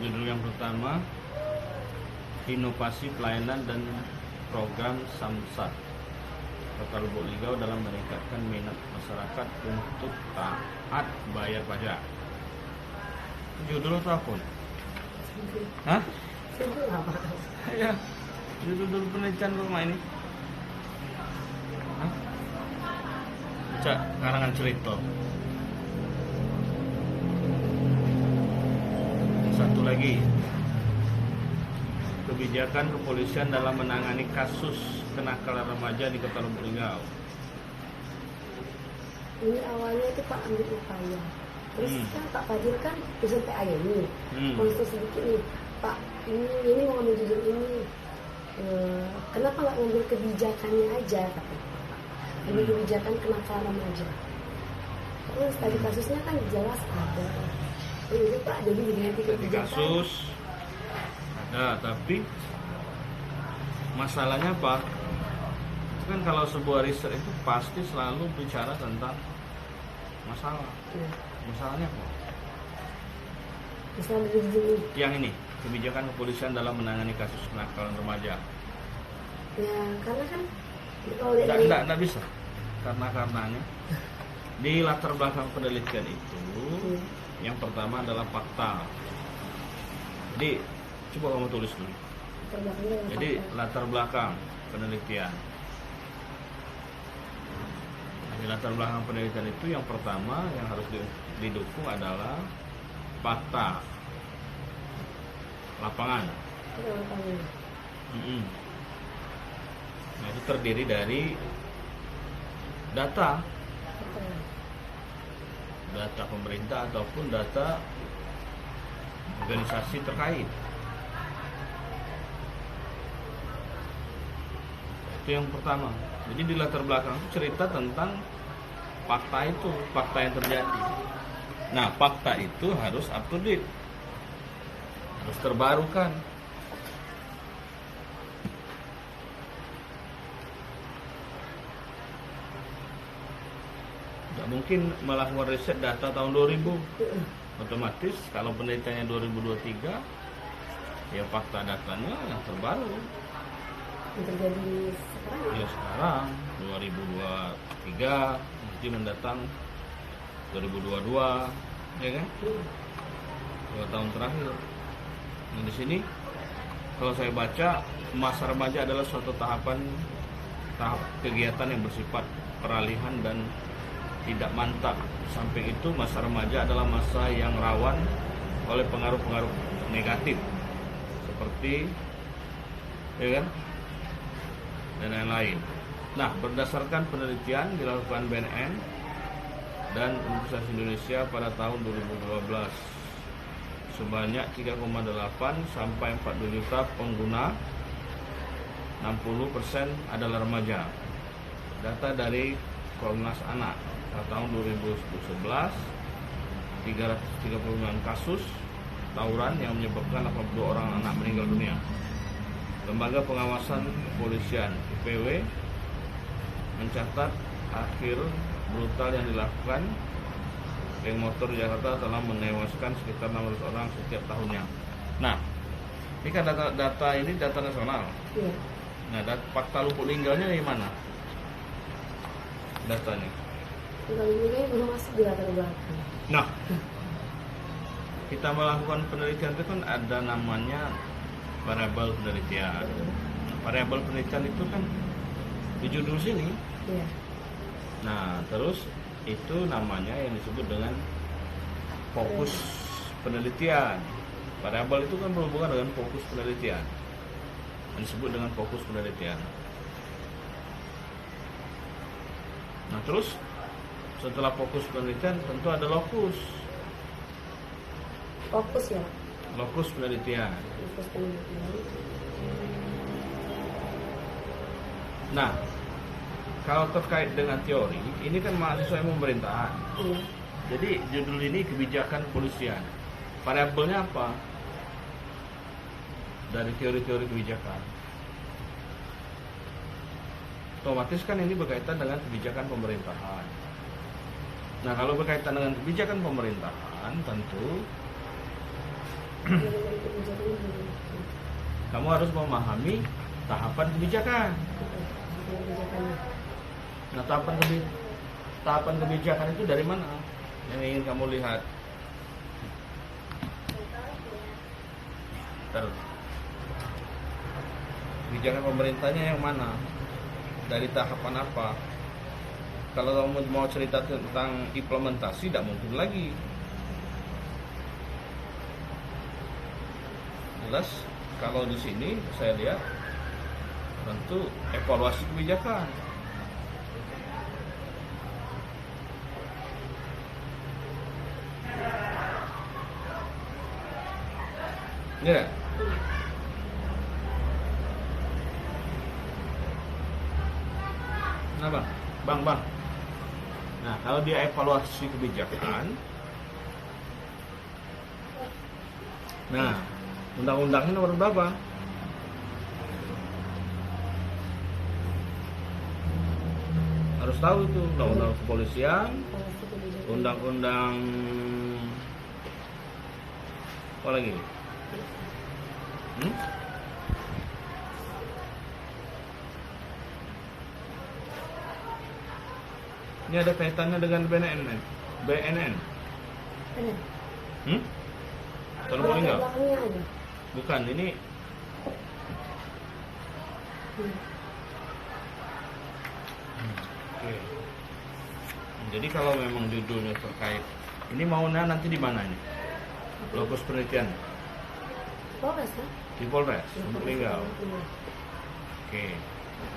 Judul yang pertama, inovasi pelayanan dan program Samsat Kota Lubuk Linggau dalam meningkatkan minat masyarakat untuk taat bayar pajak. Judul atau apa? Hah? Judul apa? Ya, judul penelitian rumah ini. Hah? Baca karangan cerita. Satu lagi, kebijakan kepolisian dalam menangani kasus kenakalan remaja di Kota Lubuk Linggau. Ini awalnya itu Pak ambil upaya. Terus kan Pak Fadil kan sampai ayah ini. Konsul sedikit nih, Pak ini mau ngambil judul ini. Kenapa nggak ngambil kebijakannya aja, kata Pak. Ambil kebijakan kenakalan remaja. Terus tadi kasusnya kan jelas ada. Ini Pak jadi diganti kebijakan. Kasus ada, tapi masalahnya apa? Kan kalau sebuah riset itu pasti selalu bicara tentang masalah. Ya. Masalahnya apa? Misalnya dari judul ini. Yang ini, kebijakan kepolisian dalam menangani kasus kenakalan remaja. Ya karena kan kalau dari Tidak bisa. Karenanya di latar belakang penelitian itu, yang pertama adalah fakta. Jadi coba kamu tulis dulu. Jadi latar belakang penelitian. Di latar belakang penelitian itu yang pertama yang harus didukung adalah fakta lapangan. Nah, itu terdiri dari data pemerintah ataupun data organisasi terkait. Itu yang pertama. Jadi di latar belakang itu cerita tentang fakta yang terjadi. Nah, fakta itu harus up to date, harus terbarukan. Tidak mungkin melakukan riset data tahun 2000. Otomatis kalau penelitiannya 2023, ya fakta datanya yang terbaru. yang terjadi sekarang Ya sekarang 2023, nanti mendatang 2022, ya kan? 2 tahun terakhir. Nah di sini kalau saya baca, masa remaja adalah suatu tahap kegiatan yang bersifat peralihan dan tidak mantap. Samping itu masa remaja adalah masa yang rawan oleh pengaruh-pengaruh negatif seperti, ya kan, dan lain-lain. Nah, berdasarkan penelitian dilakukan BNN dan Universitas Indonesia pada tahun 2012, sebanyak 3,8 sampai 42 juta pengguna, 60% adalah remaja. Data dari Komnas Anak pada tahun 2011, 339 kasus tawuran yang menyebabkan 82 orang anak meninggal dunia. Lembaga Pengawasan Kepolisian IPW mencatat akhir brutal yang dilakukan geng motor di Jakarta telah menewaskan sekitar 600 orang setiap tahunnya. Nah, ini kan data ini data nasional. Iya. Nah, fakta Lubuk Linggaunya di mana datanya? Kalau ini belum masuk di latar belakang. Nah, kita melakukan penelitian itu kan ada namanya variabel penelitian. Nah, variabel penelitian itu kan di judul sini. Iya. Nah, terus itu namanya yang disebut dengan fokus penelitian. Variabel itu kan berhubungan dengan fokus penelitian. Yang disebut dengan fokus penelitian. Nah, terus setelah fokus penelitian tentu ada lokus. Fokus ya. Lokus penelitian. Fokus penelitian. Nah, kalau terkait dengan teori, ini kan mahasiswa yang pemerintahan. Iya. Jadi judul ini kebijakan kepolisian. Variabelnya apa? Dari teori-teori kebijakan. Otomatis kan ini berkaitan dengan kebijakan pemerintahan. Nah, kalau berkaitan dengan kebijakan pemerintahan, tentu Dari kebijakan ini. Kamu harus memahami tahapan kebijakan. Kebijakannya. Nah, tahapan kebijakan itu dari mana yang ingin kamu lihat? Kebijakan pemerintahnya yang mana? Dari tahapan apa? Kalau kamu mau cerita tentang implementasi, tidak mungkin lagi. Jelas, kalau di sini saya lihat tentu evaluasi kebijakan. Ya. Nah, bang. Nah, kalau dia evaluasi kebijakan, nah, undang-undangnya nomor berapa? Harus tahu itu, undang-undang kepolisian, undang-undang apa lagi? Ini ada kaitannya dengan BNN. Benar. Kalau boleh nggak? Belakangnya aja. Bukan, ini Oke. Jadi kalau memang judulnya terkait, ini maunya nanti di mana ini? Lokus penelitian Polres kan? di Polres, Ya, Lubuk Polres. Linggau. Iya. Oke,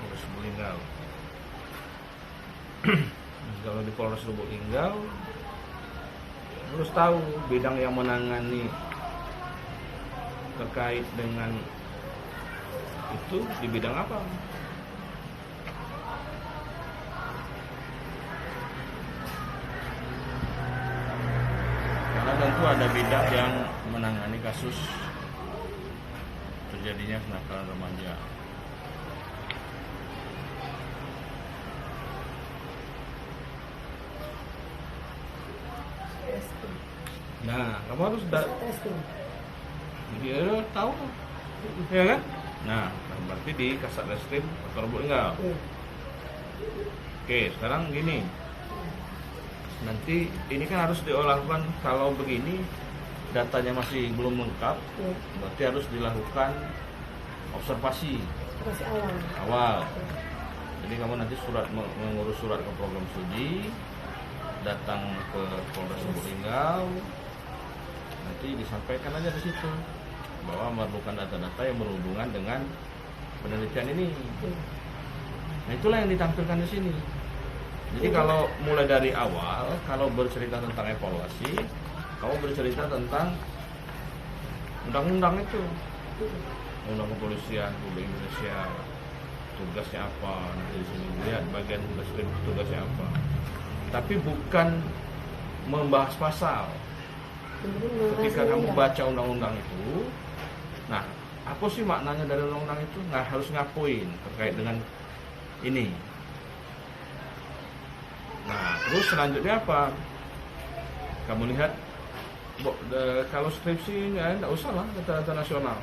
Polres Lubuk Linggau. Kalau di Polres Lubuk Linggau, harus tahu bidang yang menangani terkait dengan itu di bidang apa. Karena tentu ada bidang yang menangani kasus terjadinya kenakalan remaja. Testing. Nah, kamu harus Testing. dia tahu, ya kan? Nah, berarti di Kasat Reskrim Kota Lubuk Linggau. Iya. Oke, sekarang gini. Nanti ini kan harus dilakukan, kalau begini datanya masih belum lengkap, Iya. berarti harus dilakukan observasi Masih awal. awal. Iya. Jadi kamu nanti mengurus surat ke program studi, datang ke Polres Lubuk Linggau, nanti disampaikan aja di situ bahwa memerlukan data-data yang berhubungan dengan penelitian ini. Iya. Nah, itulah yang ditampilkan di sini. Jadi kalau mulai dari awal, kalau bercerita tentang evaluasi, kamu bercerita tentang undang-undang itu, Iya. undang kepolisian Republik Indonesia, tugasnya apa, nanti di sini lihat bagian tugasnya apa. Tapi bukan membahas pasal. Ketika kamu baca undang-undang itu, nah, apa sih maknanya dari undang-undang itu? Nggak harus ngakuin terkait dengan ini. Nah, terus selanjutnya apa? Kamu lihat, kalau skripsi nggak usah lah data-data nasional.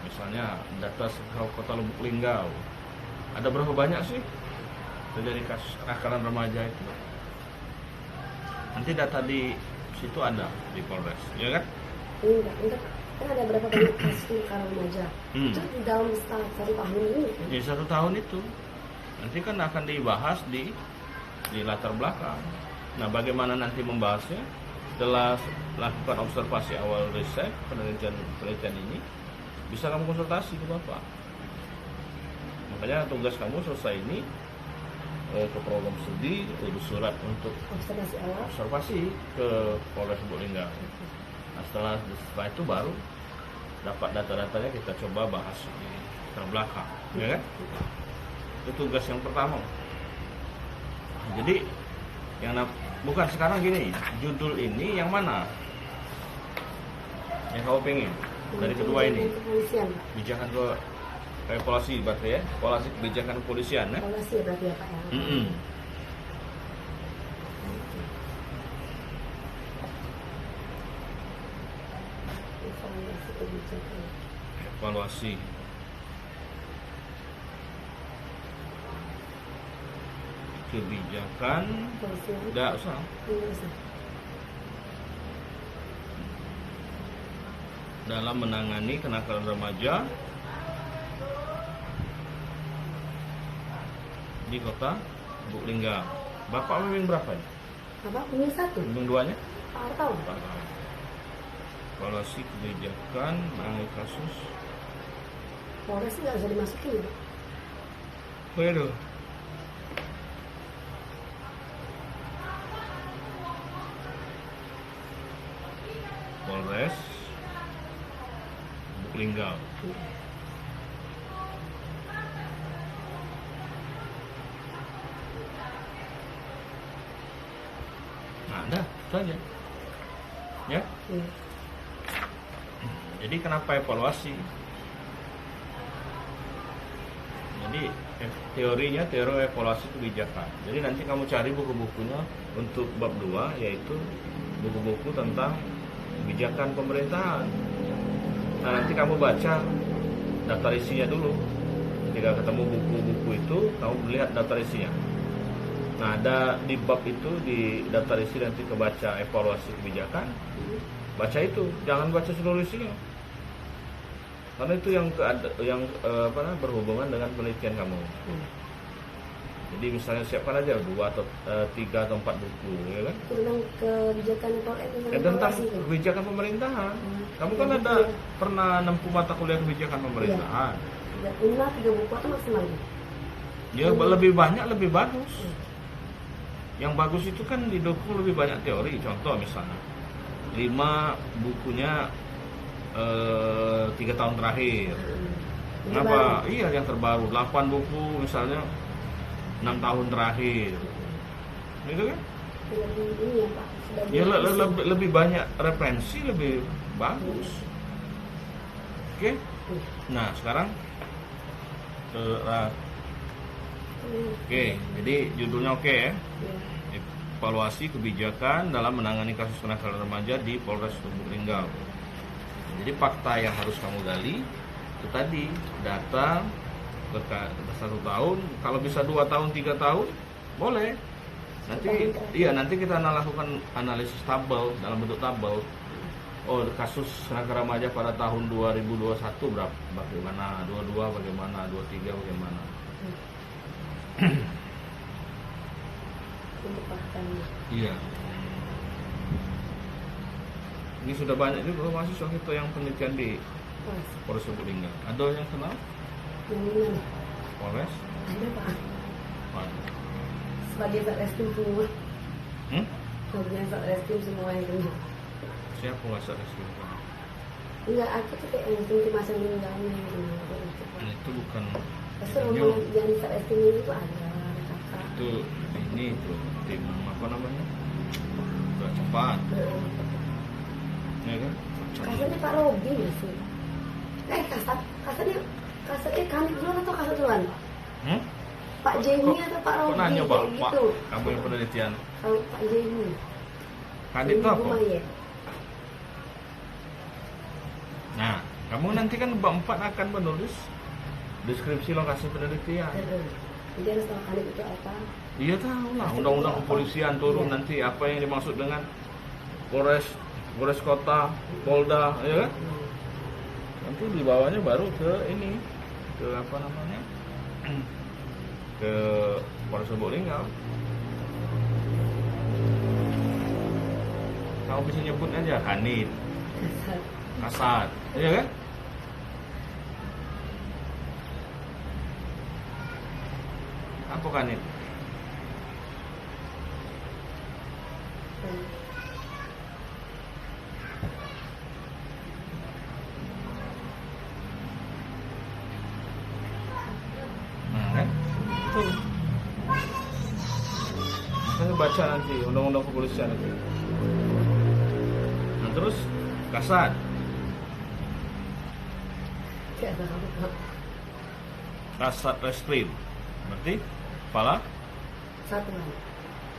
Misalnya data Kota Lubuk Linggau, ada berapa banyak sih terjadi kasus kenakalan remaja itu? Nanti data di situ ada di Polres, ya kan? Enggak. Kan ada berapa banyak kasus kenakalan remaja. Itu di dalam satu tahun ini. Kan? Di 1 tahun itu nanti kan akan dibahas di latar belakang. Nah, bagaimana nanti membahasnya? Setelah lakukan observasi awal riset penelitian ini, bisa kamu konsultasi ke Bapak. Makanya tugas kamu selesai ini ke program studi, urus surat untuk Observasi awal. observasi ke Polres Lubuk Linggau. Nah, setelah itu baru dapat data-datanya, kita coba bahas di terbelakang, ya kan? Itu tugas yang pertama. Jadi bukan sekarang gini, judul ini yang mana yang kamu pengen dari kedua ini? Kepolisian. Kebijakan ke evaluasi berarti ya, evaluasi kebijakan kepolisian ya. Evaluasi berarti ya Pak ya. kebijakan. Evaluasi kebijakan, tidak usah. Dalam menangani kenakalan remaja di kota Lubuk Linggau. Bapak memang berapa nih? Apa? Punya satu? Memang duanya? 4 tahun. 4 tahun. Evaluasi kebijakan menangani kasus. Polres sih nggak bisa dimasukin ya? Waduh. Polres Lubuk Linggau. Nah, dah, itu aja. Ya. Iya. Jadi kenapa evaluasi? Jadi teorinya teori evaluasi kebijakan. Jadi nanti kamu cari buku-bukunya untuk bab 2, yaitu buku-buku tentang kebijakan pemerintahan. Nah, nanti kamu baca daftar isinya dulu. Ketika ketemu buku-buku itu, kamu lihat daftar isinya. Nah, ada di bab itu, di daftar isi nanti kebaca evaluasi kebijakan. Baca itu, jangan baca seluruh isinya. Karena itu yang berhubungan dengan penelitian kamu. Jadi misalnya siapkan aja 2 atau 3 atau 4 buku, ya kan? Tentang kebijakan Tentang kebijakan pemerintahan. Kamu kan ada pernah nempuh mata kuliah kebijakan pemerintahan. 3 buku atau maksimal? Ya lebih banyak lebih bagus. Yang bagus itu kan didukung lebih banyak teori. Contoh misalnya 5 bukunya 3 tahun terakhir. Kenapa? Iya, yang terbaru. 8 buku misalnya 6 tahun terakhir. Gitu kan? Ini ya Pak. Ya lebih banyak referensi, lebih bagus. Oke? Nah, sekarang oke, jadi judulnya oke ya. Evaluasi kebijakan dalam menangani kasus kenakalan remaja di Polres Lubuk Linggau. Jadi fakta yang harus kamu gali itu tadi, data 1 tahun, kalau bisa 2 tahun, 3 tahun, boleh. Nanti kita lakukan analisis tabel dalam bentuk tabel. Oh, kasus kenakalan remaja pada tahun 2021 bagaimana, 22 bagaimana, 23 bagaimana. Untuk faktanya. Iya. Ini sudah banyak juga mahasiswa kita yang penelitian di Polres Lubuk Linggau. Ada yang kenal? Yang mana? Polres? Ada Pak. Mana? Sebagai Satreskrim semua. Sebagai Satreskrim semua yang kenal. Siapa nggak Satreskrim? Enggak, aku tuh kayak yang tim masa meninggalnya yang kenal. Itu bukan. Pasti orang yang di Satreskrim itu ada kakak. Itu ini tuh tim apa namanya? Gerak cepat. Ya kan? Kasarnya Pak Robi sih. Kasarnya Kanit duluan atau kasar duluan? Pak Jamie atau Pak Robi? Kok nanya Pak? Gitu. Kamu yang penelitian. Kalau Pak Jamie. Kanit itu apa? Bumayet. Nah, kamu nanti kan bab 4 akan menulis deskripsi lokasi penelitian. Jadi harus tahu Kanit itu apa? Iya tahu lah, undang-undang kepolisian turun nanti apa yang dimaksud dengan Polres Kota, Polda, ya kan? Nanti di bawahnya baru ke ini, ke apa namanya? Ke Polres Lubuk Linggau. Kamu bisa nyebut aja Kanit, Kasat, ya kan? Apa Kanit? Makanya baca nanti undang-undang kepolisian itu. Nah terus Kasat. Kasat Reskrim. Berarti kepala Satuan.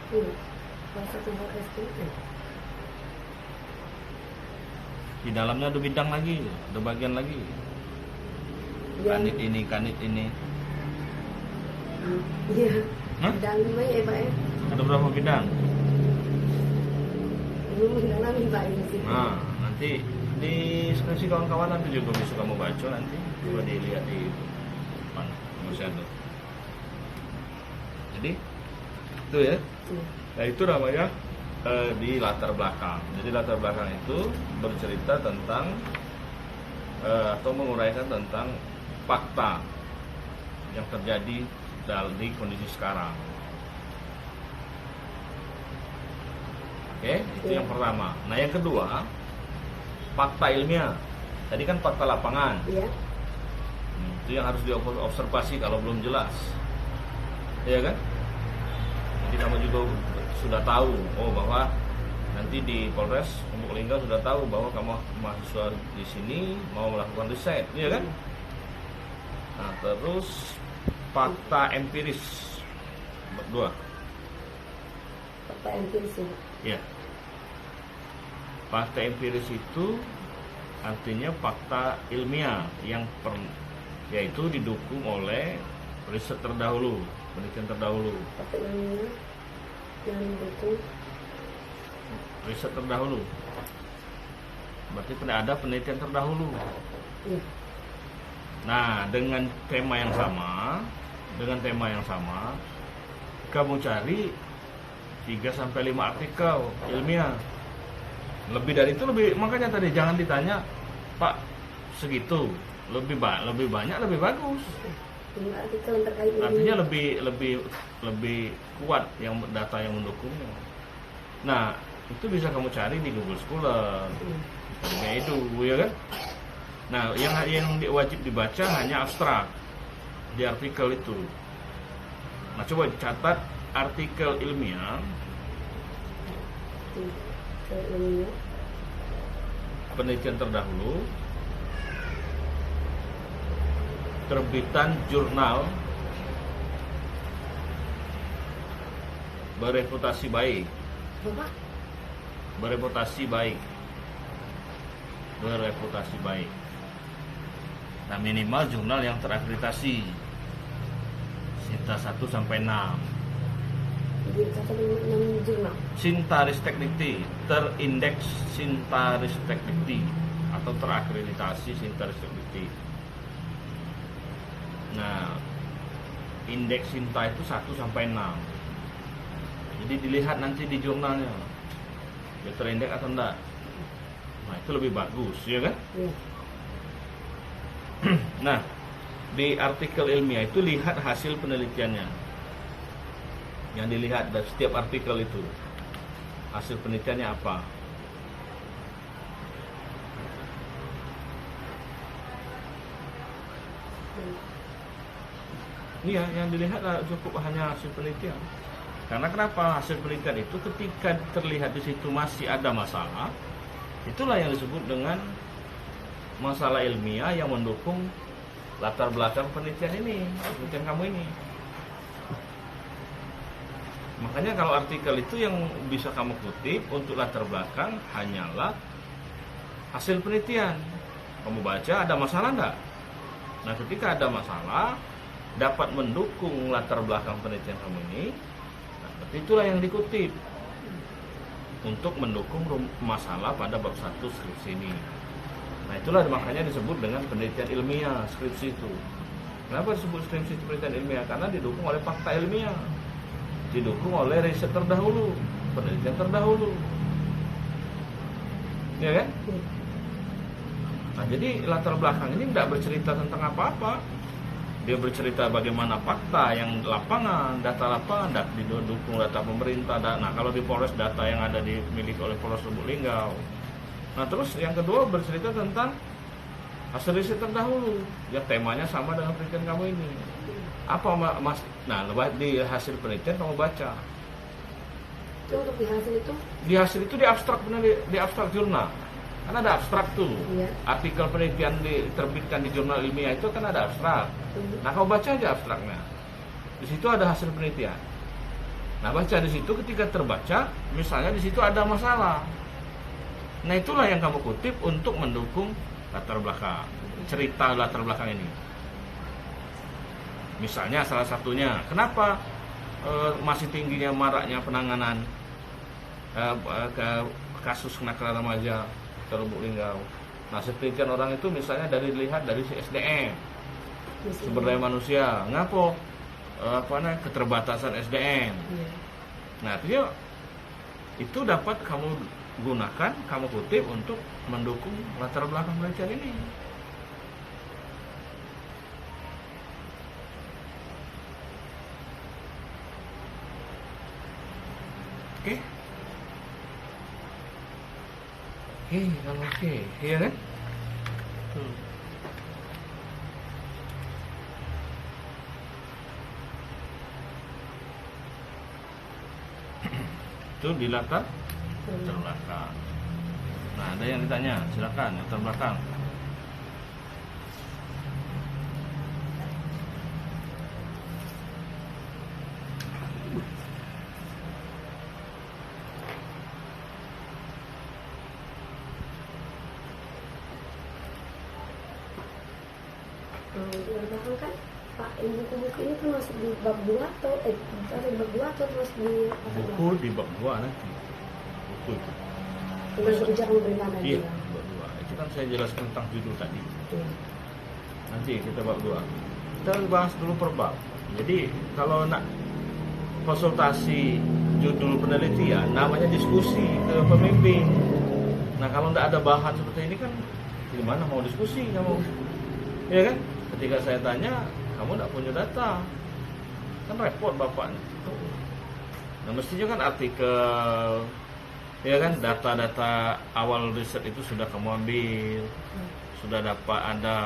Kalau satu Reskrim kan. Di dalamnya ada bidang lagi, ada bagian lagi. Yang Kanit ini. iya. Hah? Bidang lima ya Pak ya. Ada berapa bidang? Belum mendalami Pak ini sih. Nah, nanti di skripsi kawan-kawan nanti juga bisa kamu baca nanti. Coba dilihat di mana masih ada. Jadi itu ya. Iya. Nah itu namanya di latar belakang. Jadi latar belakang itu bercerita tentang atau menguraikan tentang fakta yang terjadi di kondisi sekarang. Oke, itu yang pertama. Nah yang kedua, fakta ilmiah. Tadi kan fakta lapangan. Iya. Itu yang harus diobservasi kalau belum jelas, ya kan? Jadi kamu juga sudah tahu, bahwa nanti di Polres Lombok Lingga sudah tahu bahwa kamu mahasiswa di sini mau melakukan riset, ya kan? Nah, terus fakta empiris berdua. Fakta empiris ya. Ya. Fakta empiris itu artinya fakta ilmiah yang yaitu didukung oleh riset terdahulu, penelitian terdahulu. Fakta ilmiah yang mendukung Riset terdahulu. Berarti ada penelitian terdahulu. iya. Nah, dengan tema yang sama, kamu cari 3-5 artikel ilmiah. Lebih dari itu makanya tadi jangan ditanya, Pak, segitu. Lebih banyak lebih bagus. 5 artikel yang terkait ini. Artinya lebih kuat yang data yang mendukungnya. Nah, itu bisa kamu cari di Google Scholar. Kayak itu, ya kan? Nah, yang wajib dibaca hanya abstrak di artikel itu. Nah, coba catat artikel ilmiah, ilmiah, penelitian terdahulu, terbitan jurnal bereputasi baik. Bapak, Bereputasi baik. Nah, minimal jurnal yang terakreditasi Sinta 1-6. jadi kata 6 jurnal. Sintaristek Dikti, terindeks Sintaristek Dikti atau terakreditasi Sintaristek Dikti. Nah, indeks Sinta itu 1-6. Jadi dilihat nanti di jurnalnya, dia terindeks atau enggak. Nah, itu lebih bagus, ya kan? Iya. Nah, di artikel ilmiah itu lihat hasil penelitiannya. Yang dilihat dari setiap artikel itu, hasil penelitiannya apa. Iya, yang dilihat cukup hanya hasil penelitian. Karena kenapa? Hasil penelitian itu ketika terlihat di situ masih ada masalah, itulah yang disebut dengan masalah ilmiah yang mendukung latar belakang penelitian kamu ini. Makanya kalau artikel itu yang bisa kamu kutip untuk latar belakang hanyalah hasil penelitian. Kamu baca ada masalah enggak? Nah, ketika ada masalah dapat mendukung latar belakang penelitian kamu ini, nah, itulah yang dikutip untuk mendukung masalah pada bab 1 skripsi ini. Nah, itulah makanya disebut dengan penelitian ilmiah skripsi itu. Kenapa disebut skripsi penelitian ilmiah? Karena didukung oleh fakta ilmiah, didukung oleh riset terdahulu, penelitian terdahulu, ya kan? Nah, jadi latar belakang ini tidak bercerita tentang apa-apa. Dia bercerita bagaimana fakta yang lapangan, data lapangan, didukung data pemerintah. Nah, kalau di Polres data yang ada dimiliki oleh Polres Lombok Lingga. Nah, terus yang kedua bercerita tentang hasil riset terdahulu, yang temanya sama dengan penelitian kamu ini. Apa mas? Nah, di hasil penelitian kamu baca. Itu untuk di hasil itu? Di hasil itu di abstrak, benar, di abstrak jurnal. Kan ada abstrak tuh. Iya. Artikel penelitian diterbitkan di jurnal ilmiah itu kan ada abstrak. Nah, kau baca aja abstraknya. Di situ ada hasil penelitian. Nah, baca di situ, ketika terbaca, misalnya di situ ada masalah. Nah itulah yang kamu kutip untuk mendukung latar belakang, cerita latar belakang ini. Misalnya salah satunya, kenapa masih tingginya maraknya penanganan kasus kenakalan remaja Lubuk Linggau. Nah, sebagian orang itu misalnya dilihat dari SDM, sumber daya manusia, ngapo keterbatasan SDM. Nah, itu dapat kamu gunakan, kamu kutip untuk mendukung latar belakang penelitian ini. Oke. Oke, iya kan? Itu di latar belakang. Nah, ada yang ditanya, silakan latar belakang. Bahkan kan Pak, buku-buku ini kan masuk di bab 2 atau di bab 2 atau terus di buku di bab 2 nanti. Buku itu. Dengan kebijakan pemerintah nanti. Iya, bab 2. Itu kan saya jelaskan tentang judul tadi. Iya. Nanti kita bab 2. Kita bahas dulu per bab. Jadi kalau nak konsultasi judul penelitian, namanya diskusi ke pembimbing. Nah kalau tidak ada bahan seperti ini kan, gimana mau diskusi kamu? Ya kan? Ketika saya tanya, kamu tidak punya data, kan repot bapaknya. Nah mestinya kan artikel, ya kan, data-data awal riset itu sudah kamu ambil, sudah dapat ada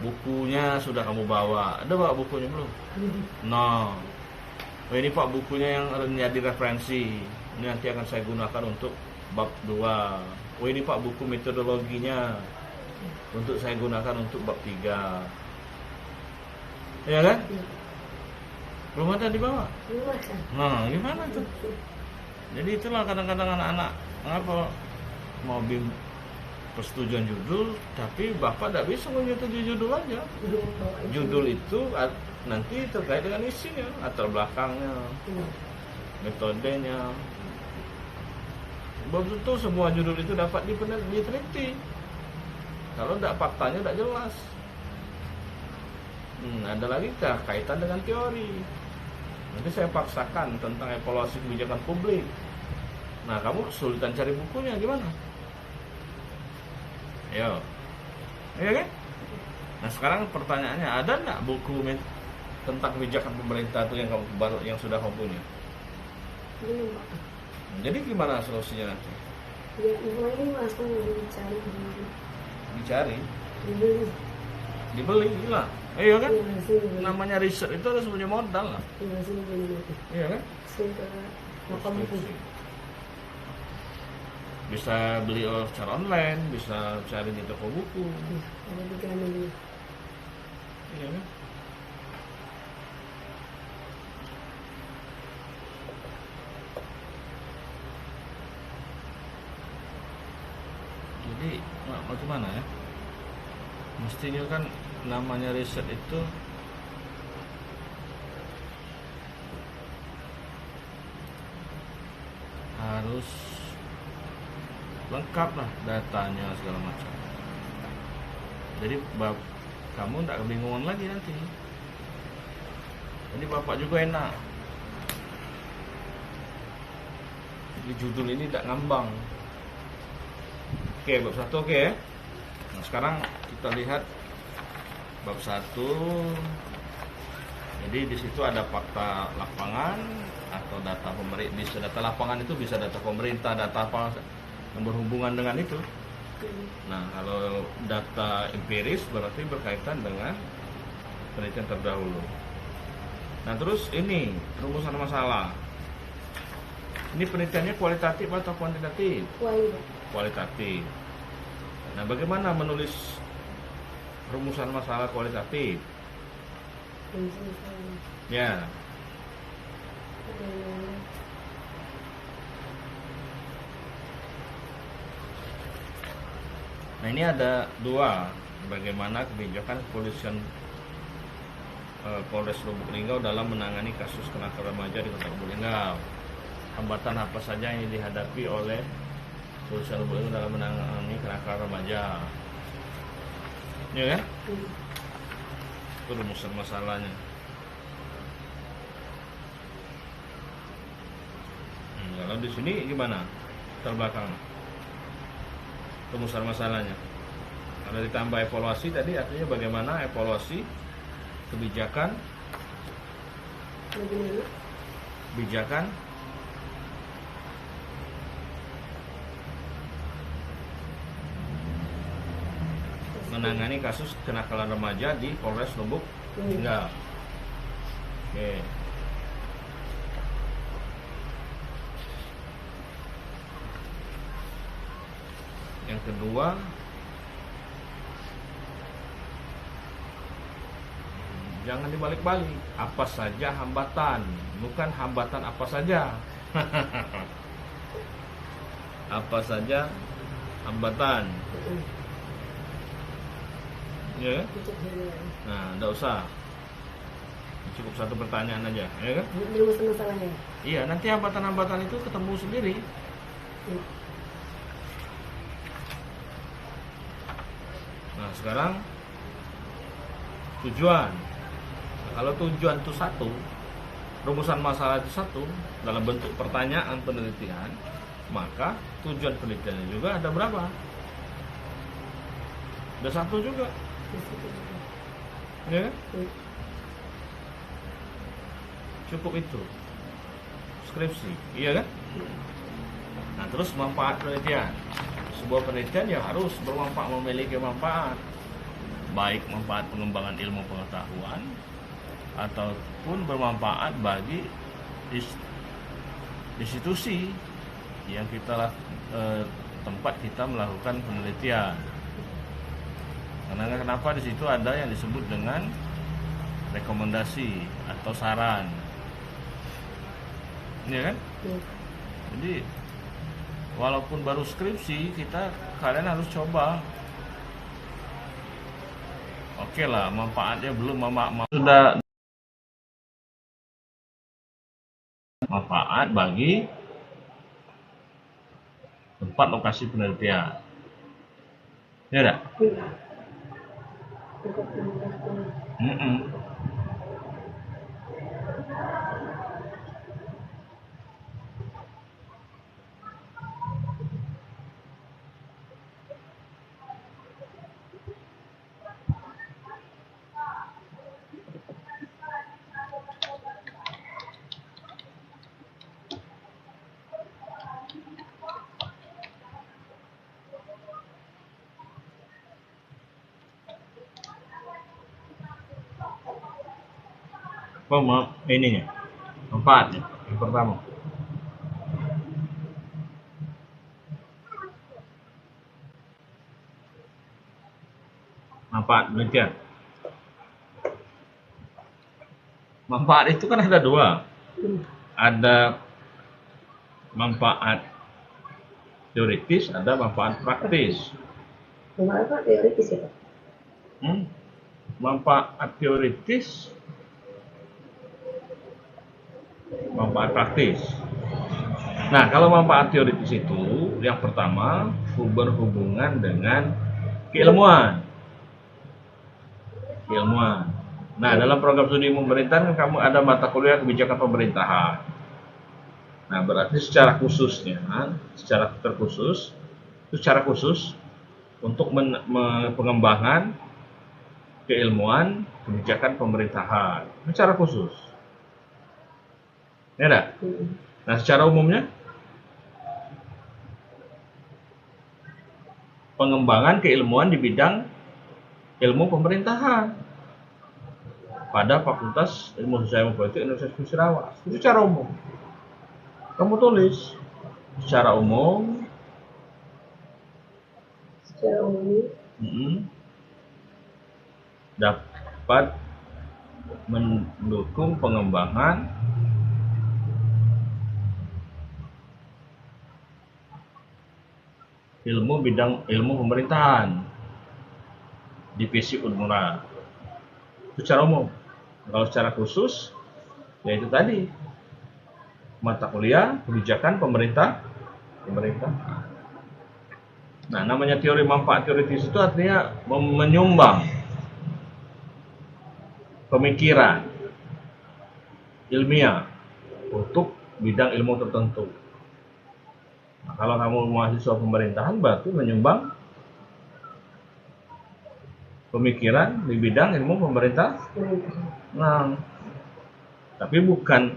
bukunya, sudah kamu bawa. Ada bawa bukunya belum? No. Oh, ini Pak bukunya yang menjadi referensi. Ini nanti akan saya gunakan untuk bab 2. Oh ini Pak buku metodologinya untuk saya gunakan untuk bab 3. Ya kan? Belum ada di bawah. Nah, gimana tuh? Jadi itulah kadang-kadang anak-anak apa mau persetujuan judul, tapi bapak tidak bisa menyetujui judul aja. Judul itu nanti terkait dengan isinya, latar belakangnya, metodenya. Belum tentu semua judul itu dapat diteliti. Kalau tidak, faktanya tidak jelas. Ada lagi kaitan dengan teori. Nanti saya paksakan tentang evaluasi kebijakan publik. Nah, kamu kesulitan cari bukunya gimana? Ayo, iya kan? Nah, sekarang pertanyaannya, ada nggak buku tentang kebijakan pemerintah itu yang sudah kamu punya? Belum, Pak. Jadi gimana solusinya nanti? Ya, mulai langsung Dicari, dibeli. gila. Iya kan? Dibeli. Namanya riset itu harus punya modal lah. Dibeli. Iya kan? Bisa beli secara online, bisa cari di toko buku. Ada di Gramedia. Iya kan? Jadi bagaimana ya? Mestinya kan namanya riset itu harus lengkap lah datanya segala macam. Jadi kamu tidak kebingungan lagi nanti. Jadi bapak juga enak. Jadi judul ini tidak ngambang. Oke, bab 1 oke ya. Nah, sekarang kita lihat bab 1. Jadi di situ ada fakta lapangan atau data pemerintah. Bisa data lapangan itu bisa data pemerintah, data apa yang berhubungan dengan itu. Nah, kalau data empiris berarti berkaitan dengan penelitian terdahulu. Nah, terus ini rumusan masalah. Ini penelitiannya kualitatif atau kuantitatif? Kualitatif. Nah, bagaimana menulis rumusan masalah kualitatif? Ya. Nah, ini ada dua, bagaimana kebijakan kepolisian Polres Lubuk Linggau dalam menangani kasus kenakalan remaja di Kota Lubuk Linggau. Hambatan apa saja yang dihadapi oleh kepolisian Lubuk Linggau dalam menangani kenakalan remaja? Ya kan? Itu rumusan masalahnya. Kalau di sini gimana? Terbelakang rumusan masalahnya. Kalau ditambah evaluasi tadi artinya bagaimana evaluasi kebijakan menangani kasus kenakalan remaja di Polres Lubuk Linggau. Oke. Yang kedua, jangan dibalik-balik. Apa saja hambatan, bukan hambatan apa saja. Apa saja hambatan. Ya. Nah, enggak usah. Cukup satu pertanyaan aja, ya kan? Masalahnya. Iya, nanti hambatan-hambatan itu ketemu sendiri. Nah, sekarang tujuan. Nah, kalau tujuan itu satu, rumusan masalah itu satu dalam bentuk pertanyaan penelitian, maka tujuan penelitiannya juga ada berapa? Ada satu juga. Ya kan? Cukup itu. Skripsi, iya kan? Nah, terus manfaat penelitian. Sebuah penelitian ya harus bermanfaat, memiliki manfaat, baik manfaat pengembangan ilmu pengetahuan ataupun bermanfaat bagi institusi yang kita tempat kita melakukan penelitian. Karena kenapa di situ ada yang disebut dengan rekomendasi atau saran, ya kan? Jadi walaupun baru skripsi, kalian harus coba. Oke lah, manfaatnya belum sudah manfaat bagi tempat lokasi penelitian. Ya enggak? Ininya, manfaatnya yang pertama. Manfaat penelitian. Manfaat itu kan ada dua. Ada manfaat teoritis, ada manfaat praktis. Manfaat teoritis ya, Pak? Manfaat teoritis, manfaat praktis. Nah, kalau manfaat teoritis itu yang pertama berhubungan dengan keilmuan. Nah, dalam program studi pemerintahan kamu ada mata kuliah kebijakan pemerintahan. Nah, berarti secara khusus untuk pengembangan keilmuan kebijakan pemerintahan secara khusus. Ya enggak? Nah, secara umumnya pengembangan keilmuan di bidang ilmu pemerintahan pada Fakultas Ilmu Sosial dan Politik Universitas Musirawas. Itu secara umum. Kamu tulis secara umum. Dapat mendukung pengembangan ilmu pemerintahan, divisi Unmura. Itu secara umum. Kalau secara khusus, yaitu tadi mata kuliah kebijakan pemerintah. Nah, namanya teori manfaat teoritis itu artinya menyumbang pemikiran ilmiah untuk bidang ilmu tertentu. Nah, kalau kamu mahasiswa pemerintahan berarti menyumbang pemikiran di bidang ilmu pemerintah. Nah, tapi bukan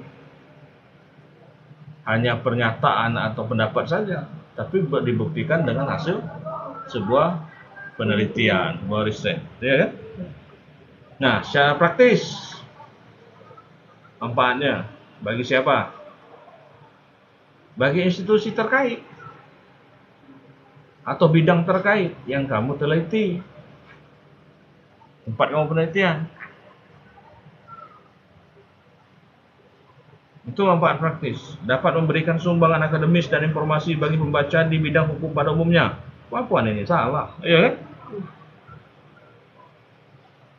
hanya pernyataan atau pendapat saja, tapi dibuktikan dengan hasil sebuah penelitian, sebuah riset, ya kan? Nah, secara praktis manfaatnya bagi siapa? Bagi institusi terkait atau bidang terkait yang kamu teliti, tempat kamu penelitian. Itu manfaat praktis. Dapat memberikan sumbangan akademis dan informasi bagi pembaca di bidang hukum pada umumnya. Apaan ini? Salah, iya kan?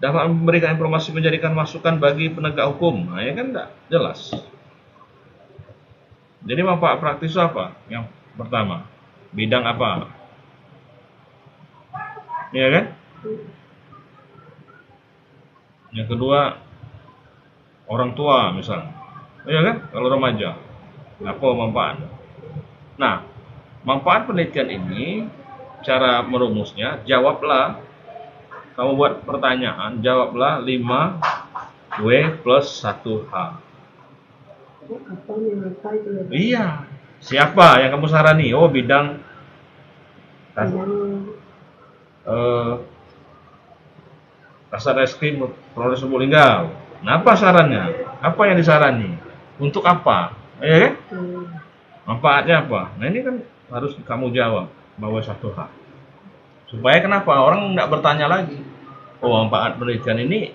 Dapat memberikan informasi menjadikan masukan bagi penegak hukum. Nah, ya kan enggak? Jelas. Jadi manfaat praktis apa? Yang pertama, bidang apa? Iya kan? Yang kedua, orang tua misalnya. Iya kan? Kalau remaja, apa manfaat? Nah, manfaat penelitian ini, cara merumusnya, jawablah. Kamu buat pertanyaan, jawablah 5W plus 1H. Iya. Siapa yang kamu sarani? Oh, bidang Kasar Reskrim Polres Lubuk-Linggau. Nah, apa sarannya? Apa yang disarani? Untuk apa? Ya kan? Manfaatnya apa? Nah, ini kan harus kamu jawab bahwa 1H. Supaya kenapa? Orang tidak bertanya lagi. Oh, manfaat penelitian ini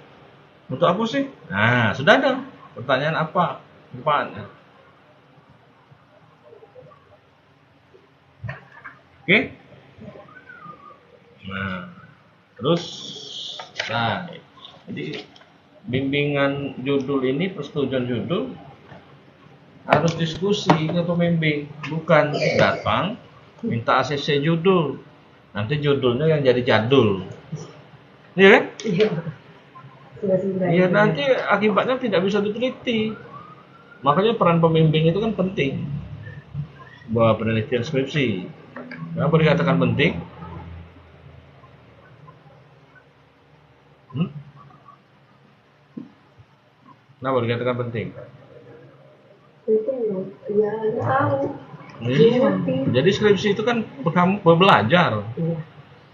untuk apa sih? Nah, sudah ada. Pertanyaan apa manfaatnya? Oke? Nah, terus jadi bimbingan judul ini, persetujuan judul harus diskusi ke pembimbing, bukan datang minta ACC judul, nanti judulnya yang jadi jadul, iya kan? Iya, nanti akibatnya tidak bisa diteliti. Makanya peran pembimbing itu kan penting buat penelitian skripsi. Kenapa dikatakan penting? Kenapa dikatakan penting? Ya, tahu. Jadi skripsi itu kan kamu belajar,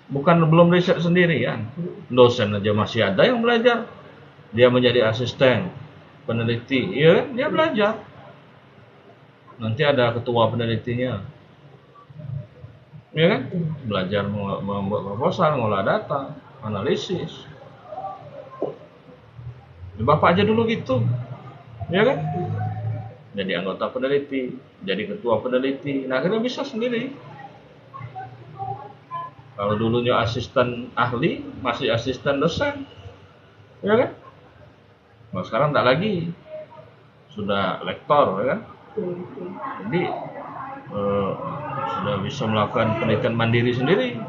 bukan belum riset sendirian. Dosen aja masih ada yang belajar, dia menjadi asisten peneliti, ya dia belajar. Nanti ada ketua penelitinya, ya kan? Belajar membuat proposal, ngolah data, analisis. Bapak aja dulu gitu, ya kan? Jadi anggota peneliti, jadi ketua peneliti, nah akhirnya bisa sendiri. Kalau dulunya asisten ahli, masih asisten dosen, ya kan? Nah, sekarang tak lagi, sudah lektor, ya kan? Jadi sudah bisa melakukan penelitian mandiri sendiri.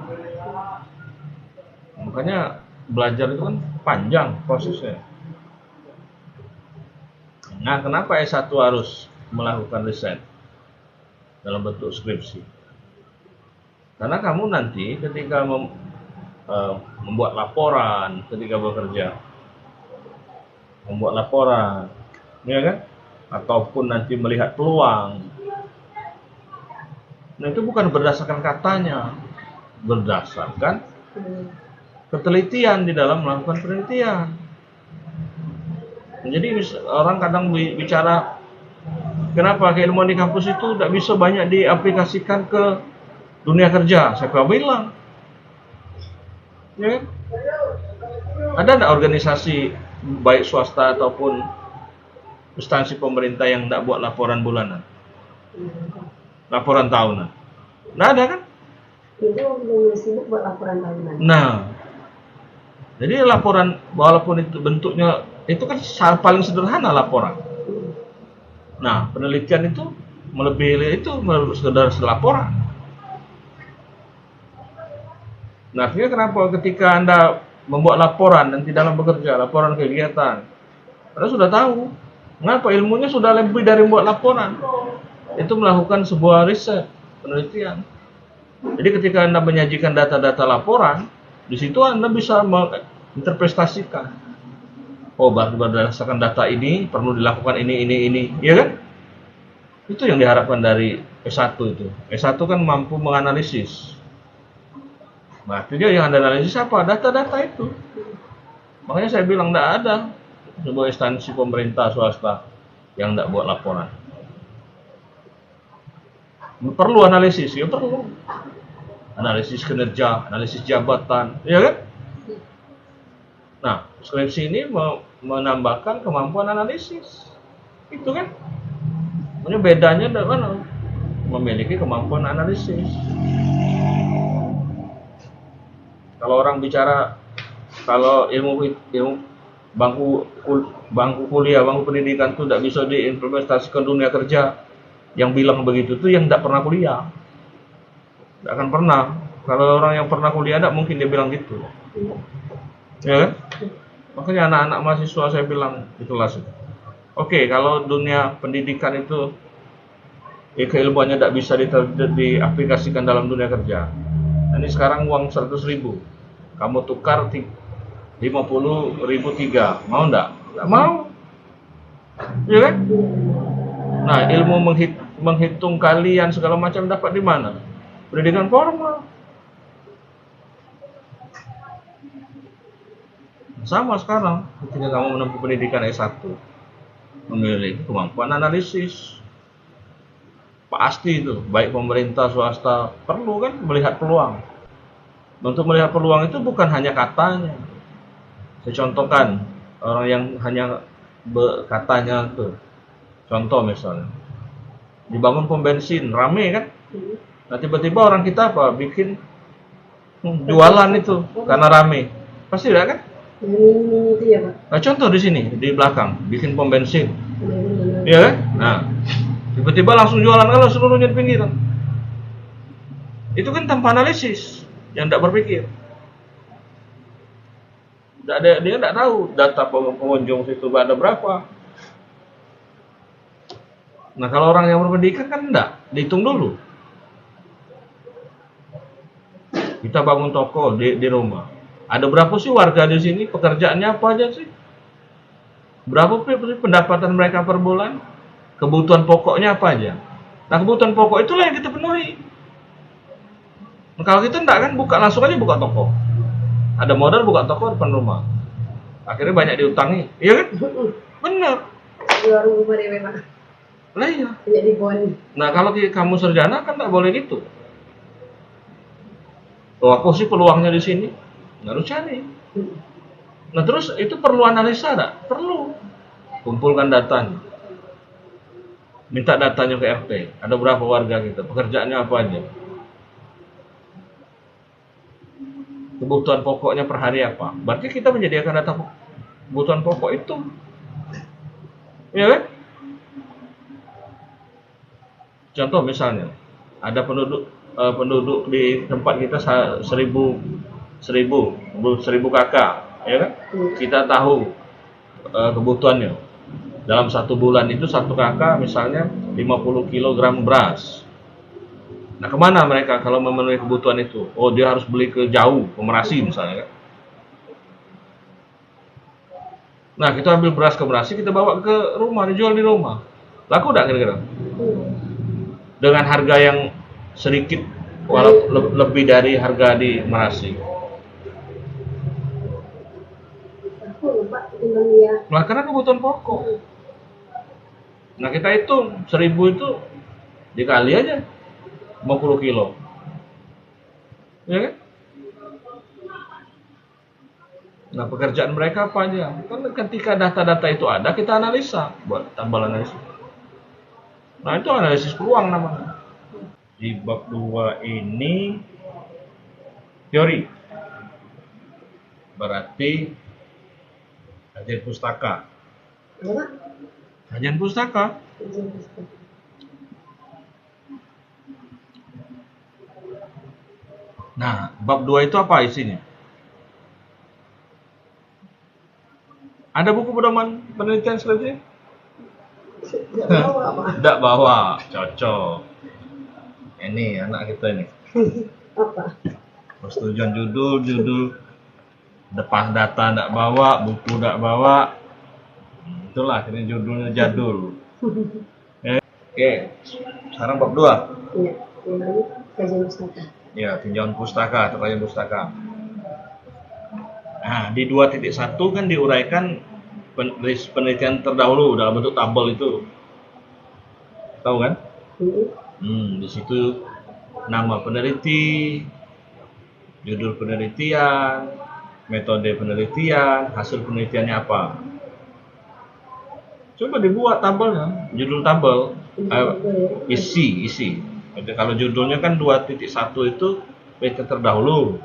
Makanya belajar itu kan panjang prosesnya. Nah, kenapa S1 harus melakukan riset dalam bentuk skripsi? Karena kamu nanti ketika membuat laporan, ketika bekerja, membuat laporan, ya kan? Ataupun nanti melihat peluang. Nah, itu bukan berdasarkan katanya, berdasarkan ketelitian di dalam melakukan penelitian. Jadi orang kadang bicara kenapa keilmuan di kampus itu tidak bisa banyak diaplikasikan ke dunia kerja. Siapa bilang? Ya kan? Ada tidak organisasi baik swasta ataupun instansi pemerintah yang tidak buat laporan bulanan, laporan tahunan? Tidak ada kan? Itu belum sibuk buat laporan tahunan. Nah, jadi laporan walaupun itu bentuknya itu kan paling sederhana laporan. Nah, penelitian itu melebihi itu sekedar laporan. Nah, artinya kenapa ketika Anda membuat laporan dan tidak dalam bekerja, laporan kegiatan, Anda sudah tahu. Mengapa ilmunya sudah lebih dari membuat laporan? Itu melakukan sebuah riset, penelitian. Jadi ketika Anda menyajikan data-data laporan, di situ Anda bisa menginterpretasikan. Oh, berdasarkan data ini perlu dilakukan ini, ya kan? Itu yang diharapkan dari S1 itu. S1 kan mampu menganalisis. Nah, artinya yang Anda analisis apa? Data-data itu. Makanya saya bilang tidak ada sebuah instansi pemerintah swasta yang tidak buat laporan. Perlu analisis, ya perlu. Analisis kinerja, analisis jabatan, ya kan? Nah, skripsi ini menambahkan kemampuan analisis. Itu kan? Makanya bedanya dengan memiliki kemampuan analisis. Kalau orang bicara, kalau ilmu bangku kuliah, bangku pendidikan itu tidak bisa diimplementasikan dunia kerja, yang bilang begitu tuh yang tidak pernah kuliah. Tidak akan pernah. Kalau orang yang pernah kuliah tidak mungkin dia bilang gitu. Ya kan? Makanya anak-anak mahasiswa saya bilang di kelas itu. Oke, kalau dunia pendidikan itu keilmuannya tidak bisa diaplikasikan dalam dunia kerja. Nah, ini sekarang uang 100.000, kamu tukar 50.000 3, mau enggak? Enggak mau, ya kan? Nah, ilmu menghitung kalian segala macam dapat di mana? Pendidikan formal. Sama sekarang, ketika kamu menempuh pendidikan S1, memiliki kemampuan analisis. Pasti itu, baik pemerintah, swasta, perlu kan melihat peluang. Untuk melihat peluang itu bukan hanya katanya. Saya contohkan, orang yang hanya katanya tuh. Contoh misalnya, dibangun pom bensin, rame kan? Nah tiba-tiba orang kita apa? Bikin jualan itu karena rame. Pasti tidak kan? Itu ya, Pak. Nah, contoh di sini, di belakang, bikin pom bensin. Iya kan? Nah, tiba-tiba langsung jualan kalau seluruhnya di pinggiran. Itu kan tanpa analisis, yang tidak berpikir. Dia tidak tahu data pengunjung situ ada berapa. Nah, kalau orang yang berpendidikan kan enggak, dihitung dulu. Kita bangun toko di rumah. Ada berapa sih warga di sini? Pekerjaannya apa aja sih? Berapa sih pendapatan mereka per bulan? Kebutuhan pokoknya apa aja? Nah, kebutuhan pokok itulah yang kita penuhi. Nah, kalau kita enggak kan langsung aja buka toko. Ada modal buka toko depan rumah. Akhirnya banyak diutangi. Iya kan? Benar. Jual rumah deh, Pak. Lah iya. Banyak dibon. Nah, kalau kamu sarjana kan enggak boleh gitu. Oh, aku sih peluangnya di sini. Harus cari. Nah, terus itu perlu analisa enggak? Perlu. Kumpulkan datanya. Minta datanya ke RT. Ada berapa warga kita? Pekerjaannya apa aja? Kebutuhan pokoknya per hari apa? Berarti kita menyediakan data kebutuhan pokok itu. Ya kan? Contoh misalnya, ada penduduk di tempat kita 1000 kakak, ya kan? Kita tahu kebutuhannya. Dalam 1 bulan itu 1 kakak misalnya 50 kg beras. Nah, kemana mereka kalau memenuhi kebutuhan itu? Oh, dia harus beli ke jauh, ke Merasi misalnya kan? Nah, kita ambil beras ke Merasi, kita bawa ke rumah, dijual di rumah. Laku enggak kira-kira? Dengan harga yang sedikit, walaupun lebih dari harga di Merasi. Nah, karena kebutuhan pokok. Nah, kita hitung 1000 itu dikali aja 50 kilo. Ya kan? Nah, pekerjaan mereka apa aja? Kan ketika data-data itu ada, kita analisa, buat tambal analisis. Nah, itu analisis peluang namanya. Di bab 2 ini Teori berarti kajian pustaka. Apa? Kajian pustaka. Kajian pustaka. Nah, bab 2 itu apa isinya? Ada buku pedoman penelitian selanjutnya? Tidak bawa apa? Tidak bawa, cocok. Ini anak kita ini. Apa? Persetujuan judul depan data tidak bawa, buku tidak bawa. Itulah akhirnya judulnya jadul. Oke, sekarang bab 2. Iya, yang kajian pustaka. Ya, tinjauan pustaka atau kajian pustaka. Nah, di 2.1 kan diuraikan penelitian terdahulu dalam bentuk tabel itu. Tahu kan? Di situ nama peneliti, judul penelitian, metode penelitian, hasil penelitiannya apa. Coba dibuat tabelnya, judul tabel, isi. Jadi kalau judulnya kan 2.1 itu penelitian terdahulu.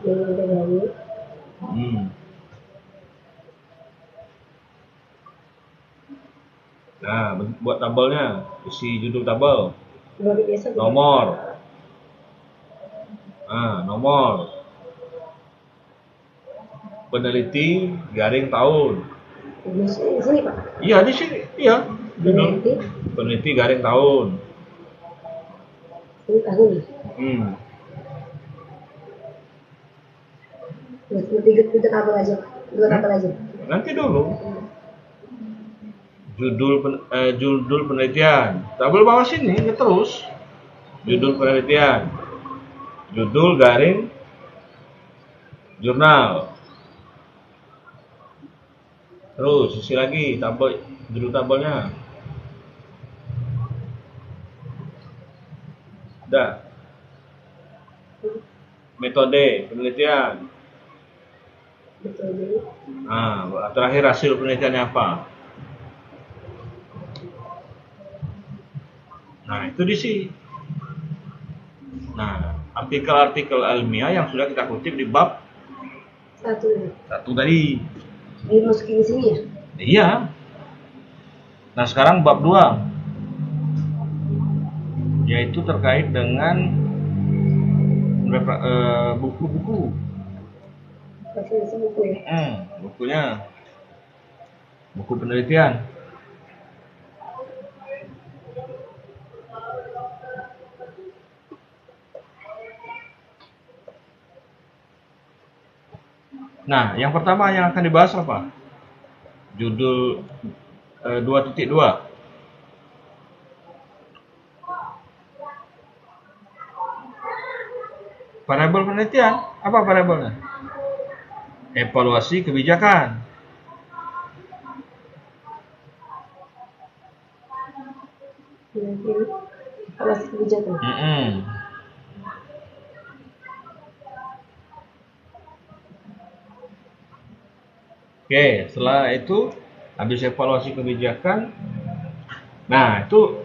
Nah, buat tabelnya, isi judul tabel. Nomor. Nomor. Peneliti garing tahun. Di sini, Pak? Iya, di sini. Iya. Peneliti garing tahun. Ini tahun. Tiga tabel aja, 2 tabel aja. Nanti dulu. Judul penelitian. Tabel bawah sini terus. Judul penelitian. Judul garing jurnal. Terus isi lagi tabel, judul tabelnya. Udah. Metode penelitian. Terakhir hasil penelitiannya apa? Nah, itu di sini. Nah, artikel-artikel ilmiah yang sudah kita kutip di bab 1 tadi. Dimasukin di sini ya? Iya. Nah, sekarang bab 2. Yaitu terkait dengan buku-buku. Referensi buku ya? Bukunya. Buku penelitian. Nah, yang pertama yang akan dibahas apa? Judul 2.2. Variabel penelitian. Apa variabelnya? Evaluasi kebijakan. Evaluasi kebijakan. Oke, setelah itu habis evaluasi kebijakan, nah itu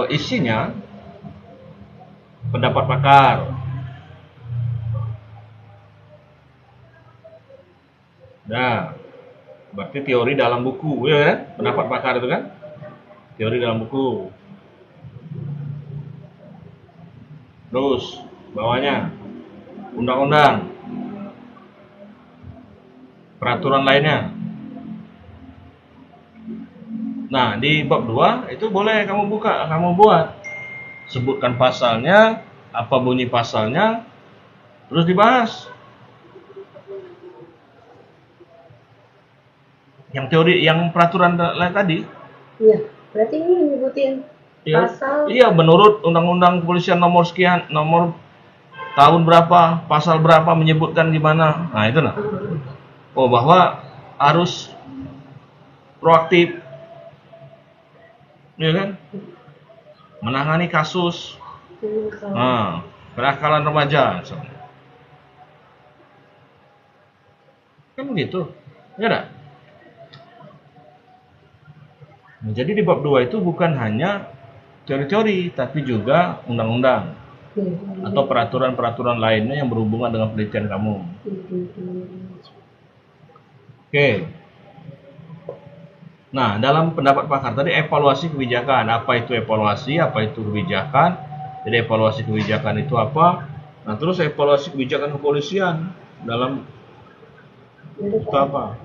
isinya pendapat pakar. Nah, berarti teori dalam buku, ya kan? Pendapat pakar itu kan? Teori dalam buku. Terus bawahnya undang-undang, peraturan lainnya. Nah, di bab 2 itu boleh kamu buat. Sebutkan pasalnya, apa bunyi pasalnya, terus dibahas. Yang teori, yang peraturan lain tadi. Iya, berarti ini nyebutin pasal. Iya, menurut Undang-Undang Kepolisian nomor sekian, nomor tahun berapa, pasal berapa menyebutkan gimana. Nah, itu nah. Oh, bahwa harus proaktif, ya kan? Menangani kasus kenakalan remaja, kan begitu, ya enggak? Nah, jadi di bab 2 itu bukan hanya teori-teori, tapi juga undang-undang. atau peraturan-peraturan lainnya yang berhubungan dengan penelitian kamu. Oke. Nah, dalam pendapat pakar tadi evaluasi kebijakan. Apa itu evaluasi? Apa itu kebijakan? Jadi evaluasi kebijakan itu apa? Nah, terus evaluasi kebijakan kepolisian dalam itu apa?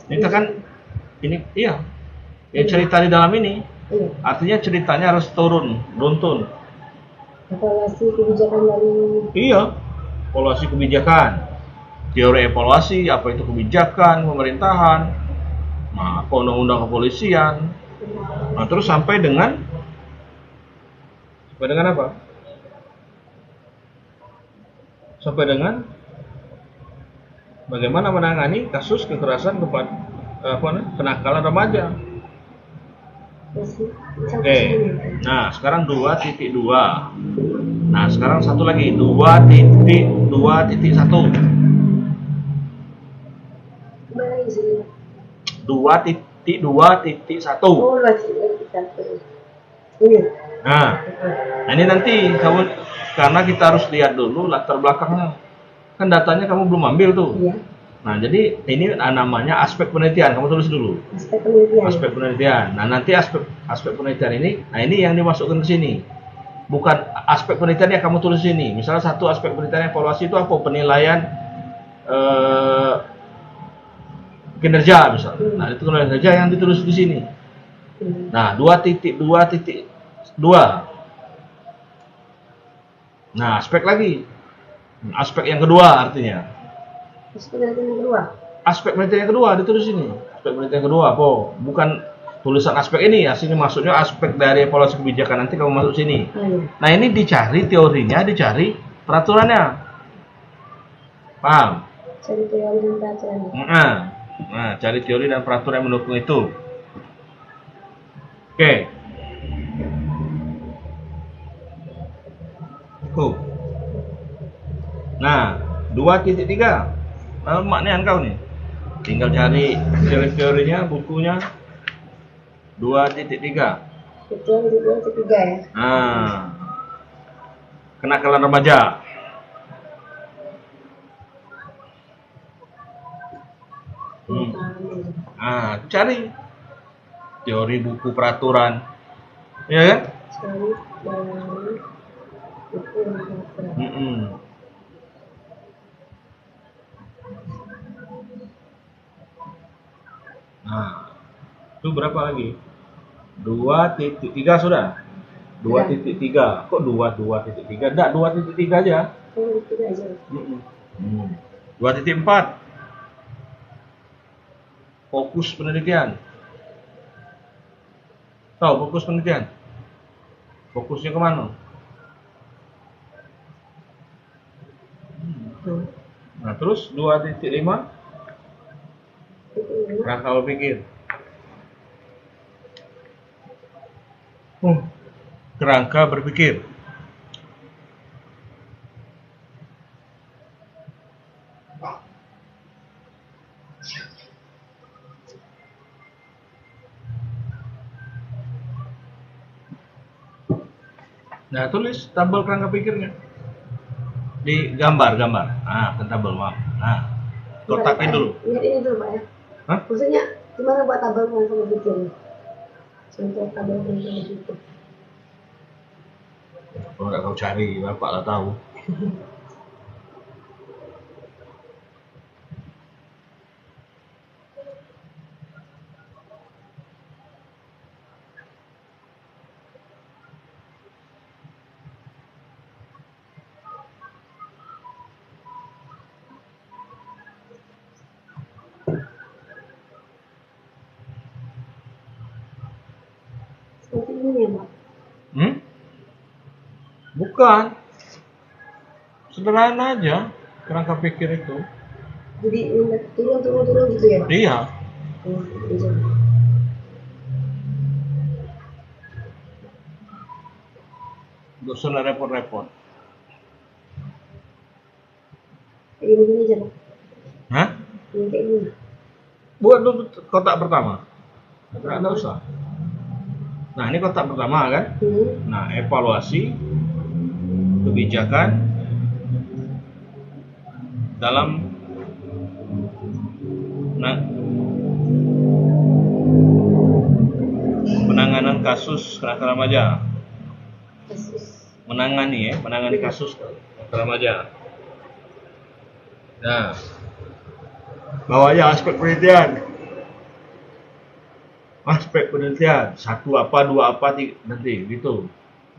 Kita kan ini iya. Ya cerita di dalam ini. Artinya ceritanya harus runtun. Evaluasi kebijakan dari Iya. Evaluasi kebijakan. Teori evaluasi, apa itu kebijakan pemerintahan. Nah, apa undang-undang kepolisian. Nah, terus sampai dengan apa? Sampai dengan bagaimana menangani kasus kekerasan kepada kenakalan remaja. Oke. Nah, sekarang 2.2. Nah, sekarang satu lagi 2.2.1. 2.2.1. Oh, 2.2.1. Ini. Nah, ini nanti kamu, karena kita harus lihat dulu latar belakangnya. Kan datanya kamu belum ambil tuh. Iya. Nah, jadi ini namanya aspek penelitian. Kamu tulis dulu. Aspek penelitian. Aspek penelitian. Nah, nanti aspek penelitian ini, nah ini yang dimasukkan ke sini. Bukan aspek penelitian yang kamu tulis sini. Misalnya satu aspek penelitian evaluasi itu apa? Penilaian kinerja misalnya. Nah, itu kinerja yang ditulis di sini. Nah, 2.2.2. Nah, aspek lagi. Aspek yang kedua artinya. Aspek penelitian yang kedua. Aspek penelitian yang kedua ditulis sini. Aspek penelitian yang kedua apa? Bukan tulisan aspek ini ya, sini maksudnya aspek dari evaluasi kebijakan, nanti kamu masuk sini. Nah, ini dicari teorinya, dicari peraturannya. Paham? Cari teori dan peraturannya. Nah, cari teori dan peraturan yang mendukung itu. Oke. Nah, 2.3. Maknanya kau nih. Tinggal cari teorinya, bukunya. 2.3. Itu 2.3 ya. Nah, kenakalan remaja. Nah, cari teori buku peraturan, ya kan? Cari dari buku peraturan. Nah, itu berapa lagi? 2.3 sudah. 2.3. Kok 2.3? Enggak, 2.3 aja. 2.3 aja. 2.4. Fokus penelitian. Tahu fokus penelitian? Fokusnya kemana? Nah, terus 2.5. Kerangka berpikir. Kerangka berpikir. Nah, tulis tabel kerangka pikirnya. Di gambar. Nah, tabel, maaf. Nah, kotakin dulu. Ini dulu, Pak ya. Hah? Maksudnya gimana buat tabel kerangka berpikir? Contoh tabel kerangka berpikir. Kalau nggak kau cari, bapak lah tahu. Seperti ini ya, Pak. Bukan. Sederhana aja kerangka pikir itu. Jadi turun gitu ya, Pak? Iya. Gak usah repot-repot. Kayak gini aja, Pak. Hah? Kayak gini. Buat dulu kotak pertama. Nggak usah. Nah, ini kotak pertama kan? Nah, evaluasi kebijakan dalam penanganan kasus kenakalan remaja. Menangani kasus kenakalan remaja. Nah, bawahnya aspek penelitian. Satu apa, dua apa, nanti gitu.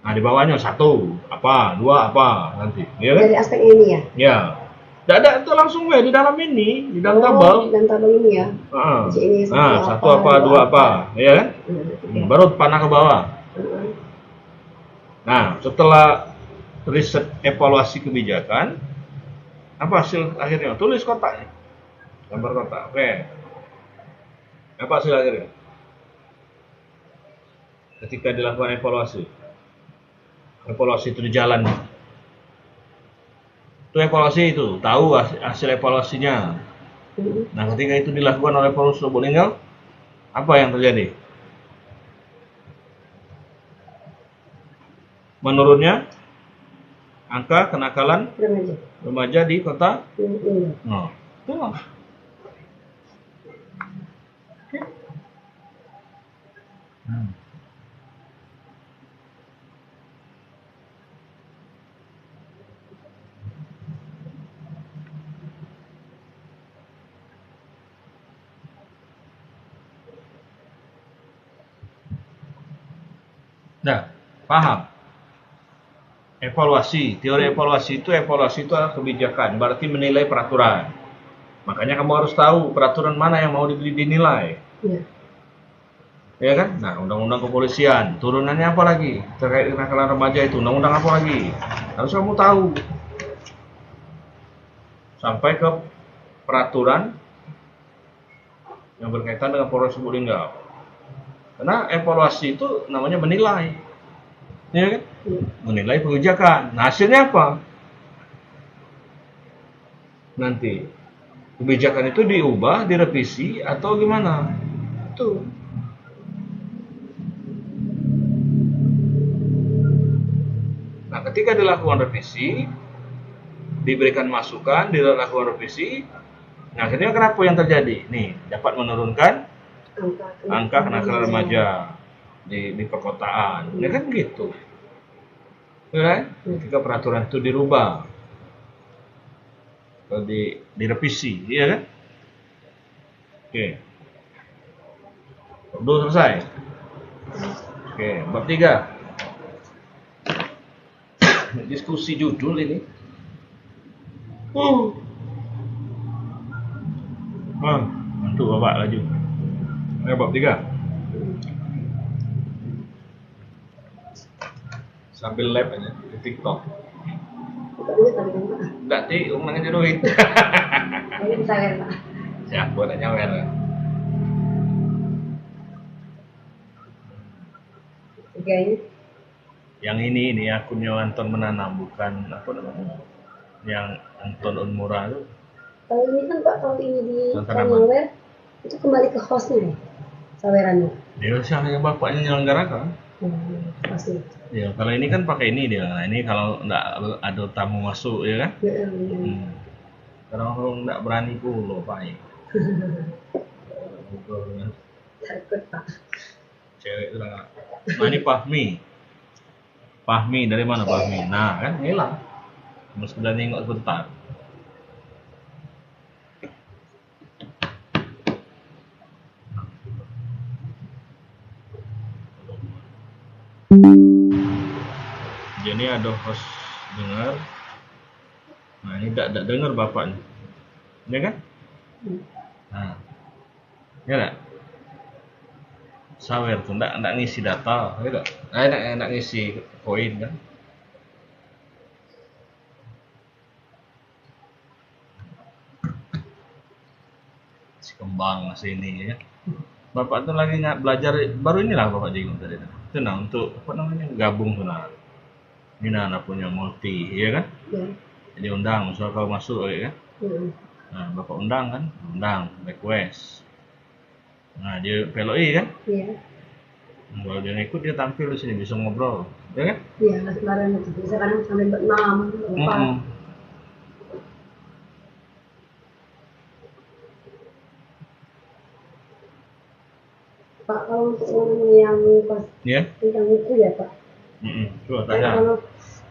Nah, di bawahnya satu apa, dua apa, nanti. Ya kan? Dari aspek ini ya? Ya. Tidak ada, itu langsung di dalam ini, di dalam tabel. Di dalam tabel ini ya? Ini satu apa, dua apa. Ya kan? Baru panah ke bawah. Nah, setelah riset evaluasi kebijakan, apa hasil akhirnya? Tulis kotaknya. Gambar kotak. Oke. Apa hasil akhirnya? Ketika dilakukan evaluasi itu di jalan. Itu evaluasi itu, tahu hasil evaluasinya. Nah, ketika itu dilakukan oleh Polres Probolinggo, apa yang terjadi? Menurunnya angka kenakalan remaja di kota. Nah, itu lah. Nah, paham? Teori evaluasi itu adalah kebijakan, berarti menilai peraturan. Makanya kamu harus tahu peraturan mana yang mau dinilai. Ya kan? Nah, undang-undang kepolisian, turunannya apa lagi? Terkait kenakalan remaja itu, undang-undang apa lagi? Harus kamu tahu. Sampai ke peraturan yang berkaitan dengan Polres Probolinggo. Karena evaluasi itu namanya menilai. Ya kan? Menilai kebijakan. Nah, hasilnya apa? Nanti kebijakan itu diubah, direvisi atau gimana? Itu. Nah, ketika dilakukan revisi, diberikan masukan, dilakukan revisi, nah akhirnya kenapa yang terjadi? Nih, dapat menurunkan angka kenakalan remaja di perkotaan. Ya kan gitu. Ya, ketika peraturan itu dirubah, atau direvisi, ya kan? Oke. Udah selesai. Oke, bab 3. Diskusi judul ini. Bantu Bapak laju. Bab 3. Sambil live aja di TikTok. Enggak sih, umang aja duit. Ini bisa lihat Pak. Siap, buat nyawer. Yang ini akunnya Anton Menanam, bukan apa namanya? Yang Anton Unmura itu. Kalau ini kan Pak, kalau ini di nyawer itu kembali ke hostnya ya, sawerannya. Dia siapa yang bapaknya nyelenggarakan? Pasti. Ya, kalau ini kan pakai ini dia. Nah, ini kalau enggak ada tamu masuk ya kan? Kalau enggak berani pulo, Pak. Takut, Pak. Cewek itu lah. Nah, ini Fahmi dari mana Fahmi? Nah, kan hilang. Cuma sekedar nengok sebentar. Jadi ada host dengar. Nah, ini tidak dengar bapaknya. Ya kan? Nah. Ya enggak? Sawer tuh enggak ngisi data, ya enggak? Enggak ngisi koin kan? Si kembang sini ya. Bapak tuh lagi belajar baru inilah Bapak jenguk tadi. Itu nah untuk apa namanya? Gabung tuh nah. Ini nah punya multi, ya kan? Ya. Jadi undang, misal kau masuk ya kan? Nah, Bapak undang kan? Undang, request. Nah, dia PLOI kan? Iya. Kalau dia ikut dia tampil di sini bisa ngobrol. ya kan? Iya, nggak sembarangan itu. Bisa kadang sampai berenam, berempat. Mm-mm. Pak, kalau untuk ngomongin yang pas Ya. tentang buku ya Pak. Coba Kan tanya. kalau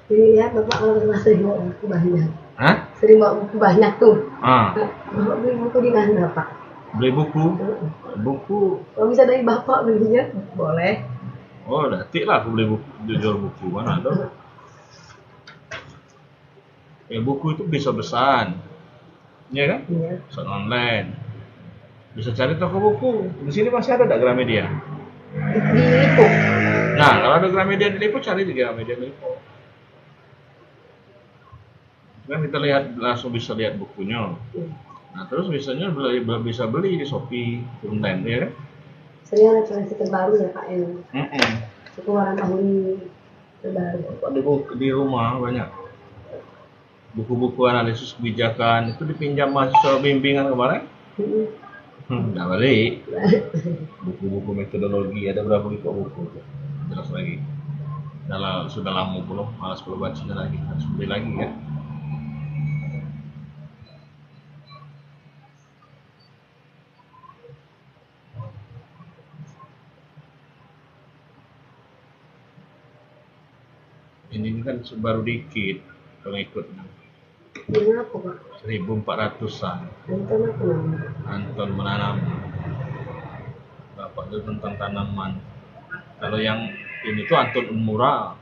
dilihat Bapak kalau pernah sering bawa buku banyak. Hah? Sering bawa buku banyak tuh. Ah, Bapak beli buku di mana Pak? beli buku. Buku. Kalau bisa dari Bapak belinya, boleh. Oh, nanti lah aku beli buku, jual buku mana ada. Ya buku itu bisa pesan, ya kan? Iya. Pesan online. Bisa cari toko buku. Di sini masih ada Gramedia. Di Lipo. Nah, kalau ada Gramedia di Lipo, cari di Gramedia di Lipo. Kan kita lihat langsung bisa lihat bukunya. Nah, terus bisa beli di Shopee, online, ya kan? Sering ada koleksi terbaru ya Pak yang Mm-mm. keluaran tahun terbaru. Di rumah banyak buku-buku analisis kebijakan itu dipinjam mahasiswa bimbingan kemarin. Nggak balik. Buku-buku metodologi ada berapa buku jelas lagi. Sudah lama belum, malas belum bacanya lagi, harus beli lagi ya. Ini kan baru dikit pengikutnya. Ini apa Pak? 1.400-an. Nonton apa namanya? Anton menanam. Bapak itu tentang tanaman. Kalau yang ini tuh Anton Unmura.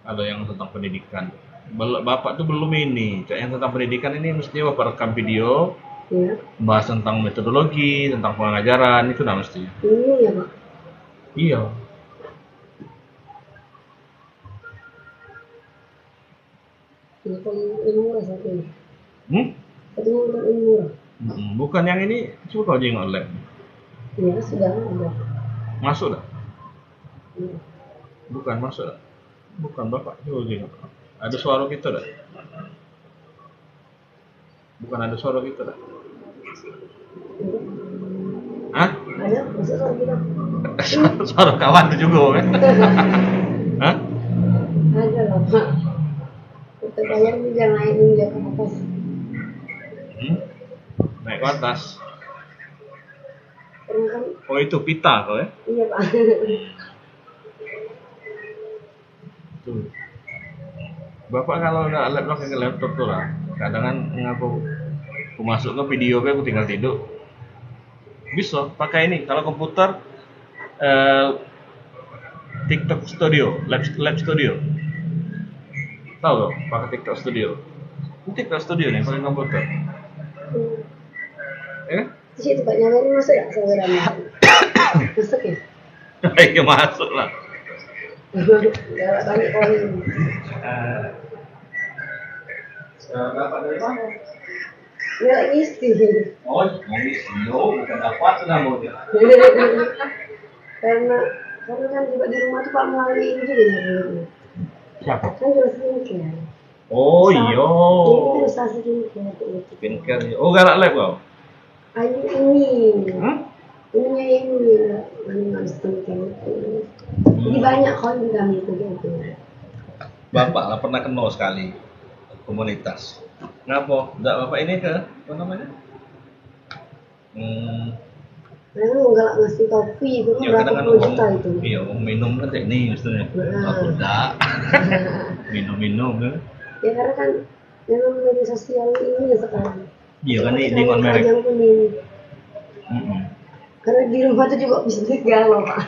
Kalau yang tentang pendidikan. Bapak tuh belum ini. Yang tentang pendidikan ini mesti Bapak rekam video. Iya. Bahas tentang metodologi, tentang pengajaran, itu dah mesti. Ini ya Pak? Iya. Ini kan ilmu satu ini. Satu untuk ilmu. Bukan yang ini, coba kau jengok lab. Iya sudah ada. Masuk dah? Iya. Bukan masuk dah? Bukan Bapak, coba jengok. Ada suara kita dah? Bukan ada suara kita dah? Hah? Ada, masuk suara kita. Suara kawan itu juga kan? Hah? Ada lah Pak. Kita bayar ini jangan naik dia ke atas. Naik ke atas. Karena kan, Oh itu pita kau ya? iya Pak. Tuh. Bapak kalau nggak laptop ke laptop tuh lah. Kadang kan aku masuk ke video aku tinggal tidur. Bisa pakai ini. Kalau komputer TikTok Studio, Lab Studio. Tahu loh, pakai TikTok Studio. Ini TikTok Studio nih pakai komputer. Ya? Di situ Pak nyamperin masuk ya saudaranya. Masuk ya? Iya masuk lah. Galak balik poin. Dapat dari mana? Ya isi. Oh, ngisi bukan dapat sudah mau dia. Karena kan juga di rumah tuh Pak melalui ini juga ya. Siapa? Kan jual skincare. Oh iya. Ini kan usaha skincare. Skincare. Oh galak lab kau? Ayo ini. Ininya ini. Ini skincare. Jadi banyak kan kami itu gitu. Bapak lah pernah kenal sekali komunitas. Ngapa? Enggak Bapak ini ke apa namanya? Memang galak ngasih kopi itu kan Ya berapa kadang kan puluh juta itu. Iya, minum kan kayak nih maksudnya. Aku enggak. Minum kan. Ya karena kan memang media sosial ini ya sekarang. Iya kan ini dengan merek. Yang kuning. Karena di rumah tuh juga bisnis galau Pak.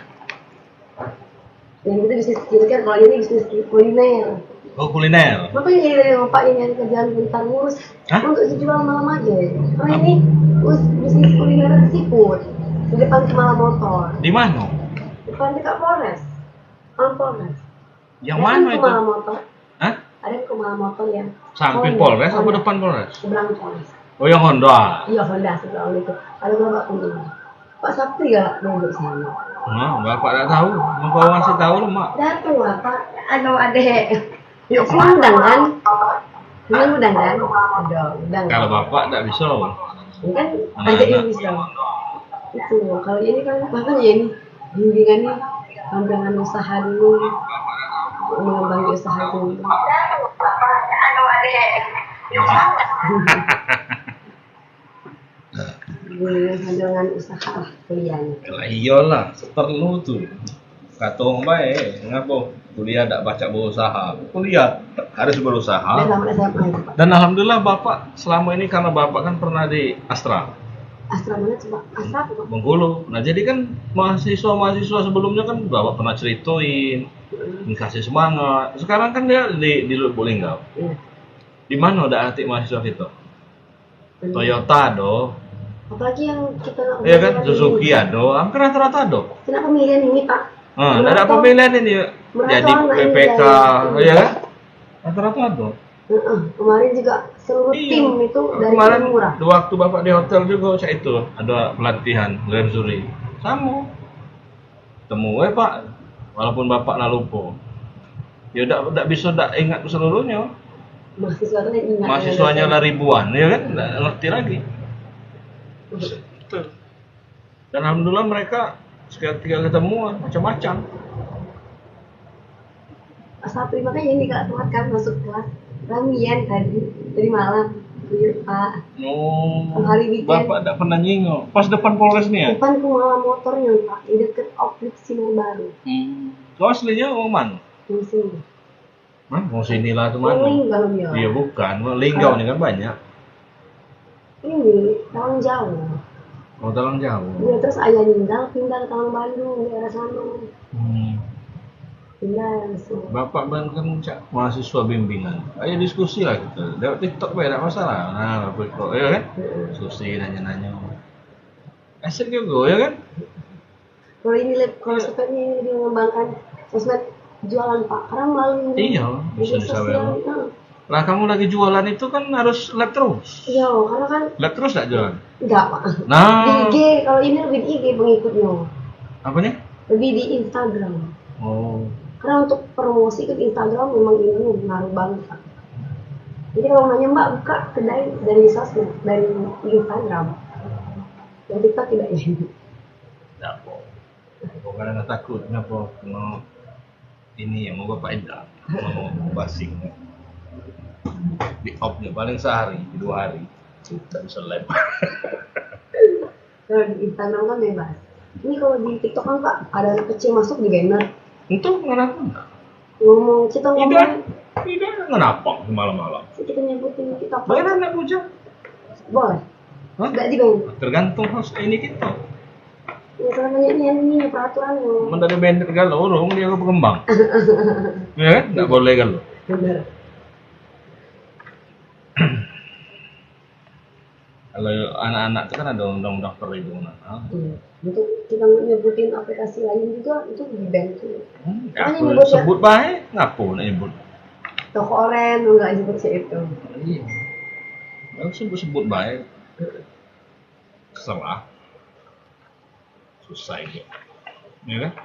Yang itu bisnis skincare, kalau ini bisnis kuliner. Oh kuliner. Makanya jadi dari Bapak ini yang kerjaan bentar ngurus untuk dijual malam aja. Karena ini bisnis kuliner seafood di depan Kemala Motor. Di mana? Depan dekat Polres. Polres. Yang mana itu? Kemala Motor. Hah? Ada Kemala Motor yang samping Polres apa depan Polres? Seberang Polres. Oh yang Honda. Iya Honda seberang itu. Ada Bapak kuning. Pak Sapri gak duduk sana? Nah, Bapak tak tahu. Mau kau ngasih tahu lu mak? Datang lah Pak. Ada adek. Yuk undang kan? Ini undang kan? Ada undang. Kalau Bapak tak bisa. Ini kan ajak dia bisa. Itu kalau ini kan bahkan ya ini bimbingannya pandangan usaha dulu. mengembangi usaha dulu. Dengan usaha kuliahnya. Lah iyalah, perlu tuh. Katong bae, ngapa kuliah tak baca berusaha? Kuliah harus berusaha. Dan tamat SMA itu, Pak. Dan alhamdulillah Bapak selama ini karena Bapak kan pernah di Astra Astra mana coba? Astra apa, Pak? Bengkulu. Nah jadi kan mahasiswa sebelumnya kan Bapak pernah cerituin, dikasih semangat. Sekarang kan dia di Lubuk Linggau. Iya. Di mana udah arti mahasiswa kita? Toyota do, Apalagi yang kita nak iya kan, Suzuki ado, hampir rata-rata do. Kenapa pemilihan ini, Pak? Ada pemilihan ini jadi PPK, ya kan? Rata-rata do. Kemarin juga seluruh tim itu dari kemarin murah. waktu Bapak di hotel juga saya itu ada pelatihan Grand Jury. Sama. Temu Pak, walaupun Bapak nalupo. Ya udah bisa ingat seluruhnya. Mahasiswa itu ingat. Mahasiswanya lah ribuan, ya kan? Nggak ngerti lagi. Betul. Dan alhamdulillah mereka ketika ketemu macam-macam. Satu makanya ini Kak telat kan masuk kelas ramian tadi dari malam. Iya Pak. Hari weekend. Bapak tidak pernah nyingok. Pas depan Polres nih ya? Depan ke malam motornya Pak, di deket Oplik Sinar Baru. Kau aslinya orang mana? Di sini. Mau sini lah tuh mana? Linggau ya. Iya bukan, Linggau ini kan banyak. Ini Talang Jawa. Mau Talang Jawa. Iya terus ayah pindah ke Talang Bandung daerah sana. Pindah langsung. Bapak kan mahasiswa bimbingan. Ayo diskusi lah kita. Lewat TikTok tidak masalah. Nah, Bapak kok ya kan? Diskusi nanya-nanya. Asik juga ya kan? Kalau ini kalau sosmednya ini dia mengembangkan sosmed jualan Pak. Karena melalui iya, bisa disawer. Lah kamu lagi jualan itu kan harus live terus. Iya, karena kan live terus enggak jualan? Enggak, Pak. Nah, di IG kalau ini lebih di IG pengikutnya. Apanya? Lebih di Instagram. Oh. Karena untuk promosi ke Instagram memang ini ngaruh banget, Pak. Jadi kalau nanya Mbak buka kedai dari sosmed, dari Instagram. Dari TikTok tidak ya? Tidak kok. Karena nggak takut, kenapa? Mau ini yang mau Bapak edak, mau basing. Di off-nya paling sehari, 2 hari. Tidak bisa live. Kalau di Instagram kan bebas. Ini kalau di TikTok kan Pak, ada anak kecil masuk di gamer. Itu kenapa? Kita ngomong. Tidak, kenapa malam-malam? Kita nyebutin TikTok. Boleh anak bujang? Boleh. Hah? Nggak dibayar. Tergantung host ini kita. Ya selama ini peraturannya. Mendadak bender galau, orang dia ke pengembang. Ya kan? Nggak boleh galau. Benar. Kalau anak-anak itu kan ada undang-undang perlindungan anak. Untuk kita nyebutin aplikasi lain juga itu dibantu. Aku sebut baik, ngapo nak nyebut? Toko oren enggak nyebut sih itu. Iya. Aku sebut baik. Salah. Susah itu. Ya kan?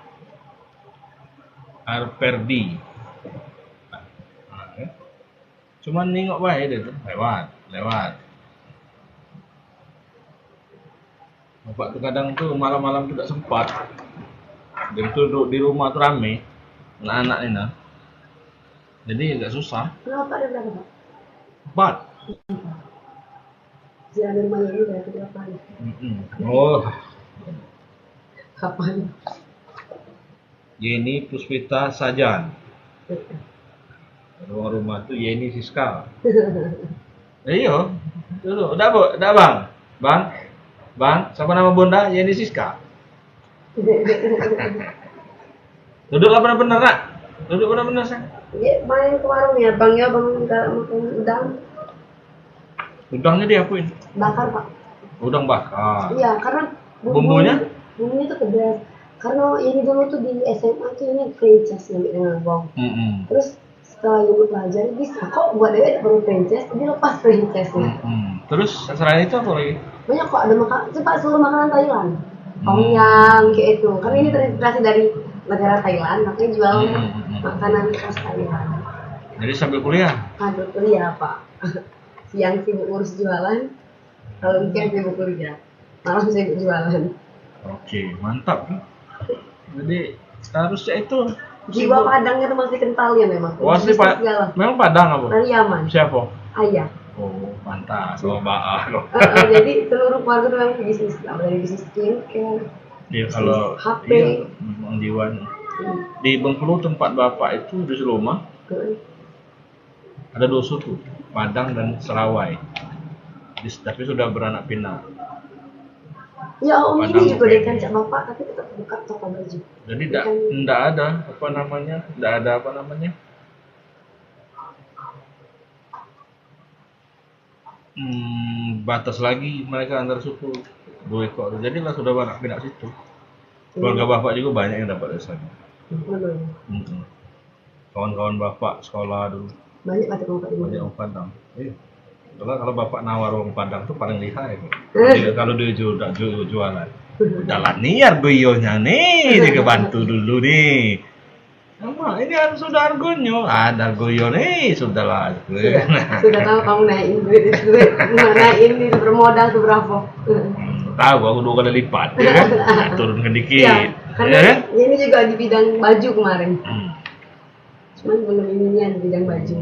Arperdi. Cuman nengok baik dia tuh, lewat. Bapak tuh kadang tuh malam-malam tidak sempat. Dia tuh duduk di rumah tuh rame, anak-anak ini nah. Jadi agak susah. Kenapa ada berapa Pak? 4. Jalan rumahnya ini dari berapa? Oh. Kapan? Yeni Puspita Sajan. Rumah tuh Yeni Siska. Iya. Dulu, udah Bang. Bang, siapa nama Bunda? Yeni Siska. Duduklah benar-benar, Nak. Duduk benar-benar, Sang. Ya, main ke warung ya, Bang ya, Bang kalau makan udang. Udangnya diapain? Bakar, Pak. Udang bakar. Iya, karena bumbunya tuh pedas. Karena ini dulu tuh di SMA tuh ini franchise yang dengan Bang. Terus setelah ibu pelajari bisa kok buat dia baru franchise, dia lepas franchise-nya. Terus selain itu apa lagi? Banyak kok ada cepat seluruh makanan Thailand. Tom Yam kayak itu. Karena ini terinspirasi dari negara Thailand, makanya jual makanan khas Thailand. Jadi sambil kuliah? Sambil kuliah, Pak. Siang sibuk urus jualan, kalau weekend sibuk kuliah, malam sibuk jualan. Oke, mantap. Jadi harusnya itu Jiwa Padangnya tuh masih kental ya memang. Oh, asli Pak. Memang Padang apa? Pariaman. Siapa? Ayah. Oh, pantas sama Baah loh. Jadi seluruh keluarga tuh memang bisnis, dari bisnis skincare. Iya, kalau HP. Iya, memang jiwanya. Di Bengkulu tempat bapak itu di rumah ada 2 suku, Padang dan Serawai. Tapi sudah beranak pinak. Ya om Padang ini juga Open. dari kancak bapak tapi tetap buka toko baju. Jadi enggak ada apa namanya? Batas lagi mereka antar suku 2 ekor. Jadi lah sudah beranak pinak situ. Keluarga bapak juga banyak yang dapat dari sana. Kawan-kawan bapak sekolah dulu Banyak batik bapak di banyak mana? orang Padang. Iya. Kalau bapak nawar orang Padang tuh paling lihai. Kalau dia jualan. Jalan nih argoyonya nih, dia bantu dulu nih. Mama, ini harus sudah argonyo. Ada argoyo nih, sudahlah. Sudah tahu kamu naikin duit naikin ini bermodal tuh berapa? Tahu aku 2 kali lipat, ya kan? Turunkan dikit. Iya, karena Ya kan? ini juga di bidang baju kemarin. Cuman belum ininya di bidang baju.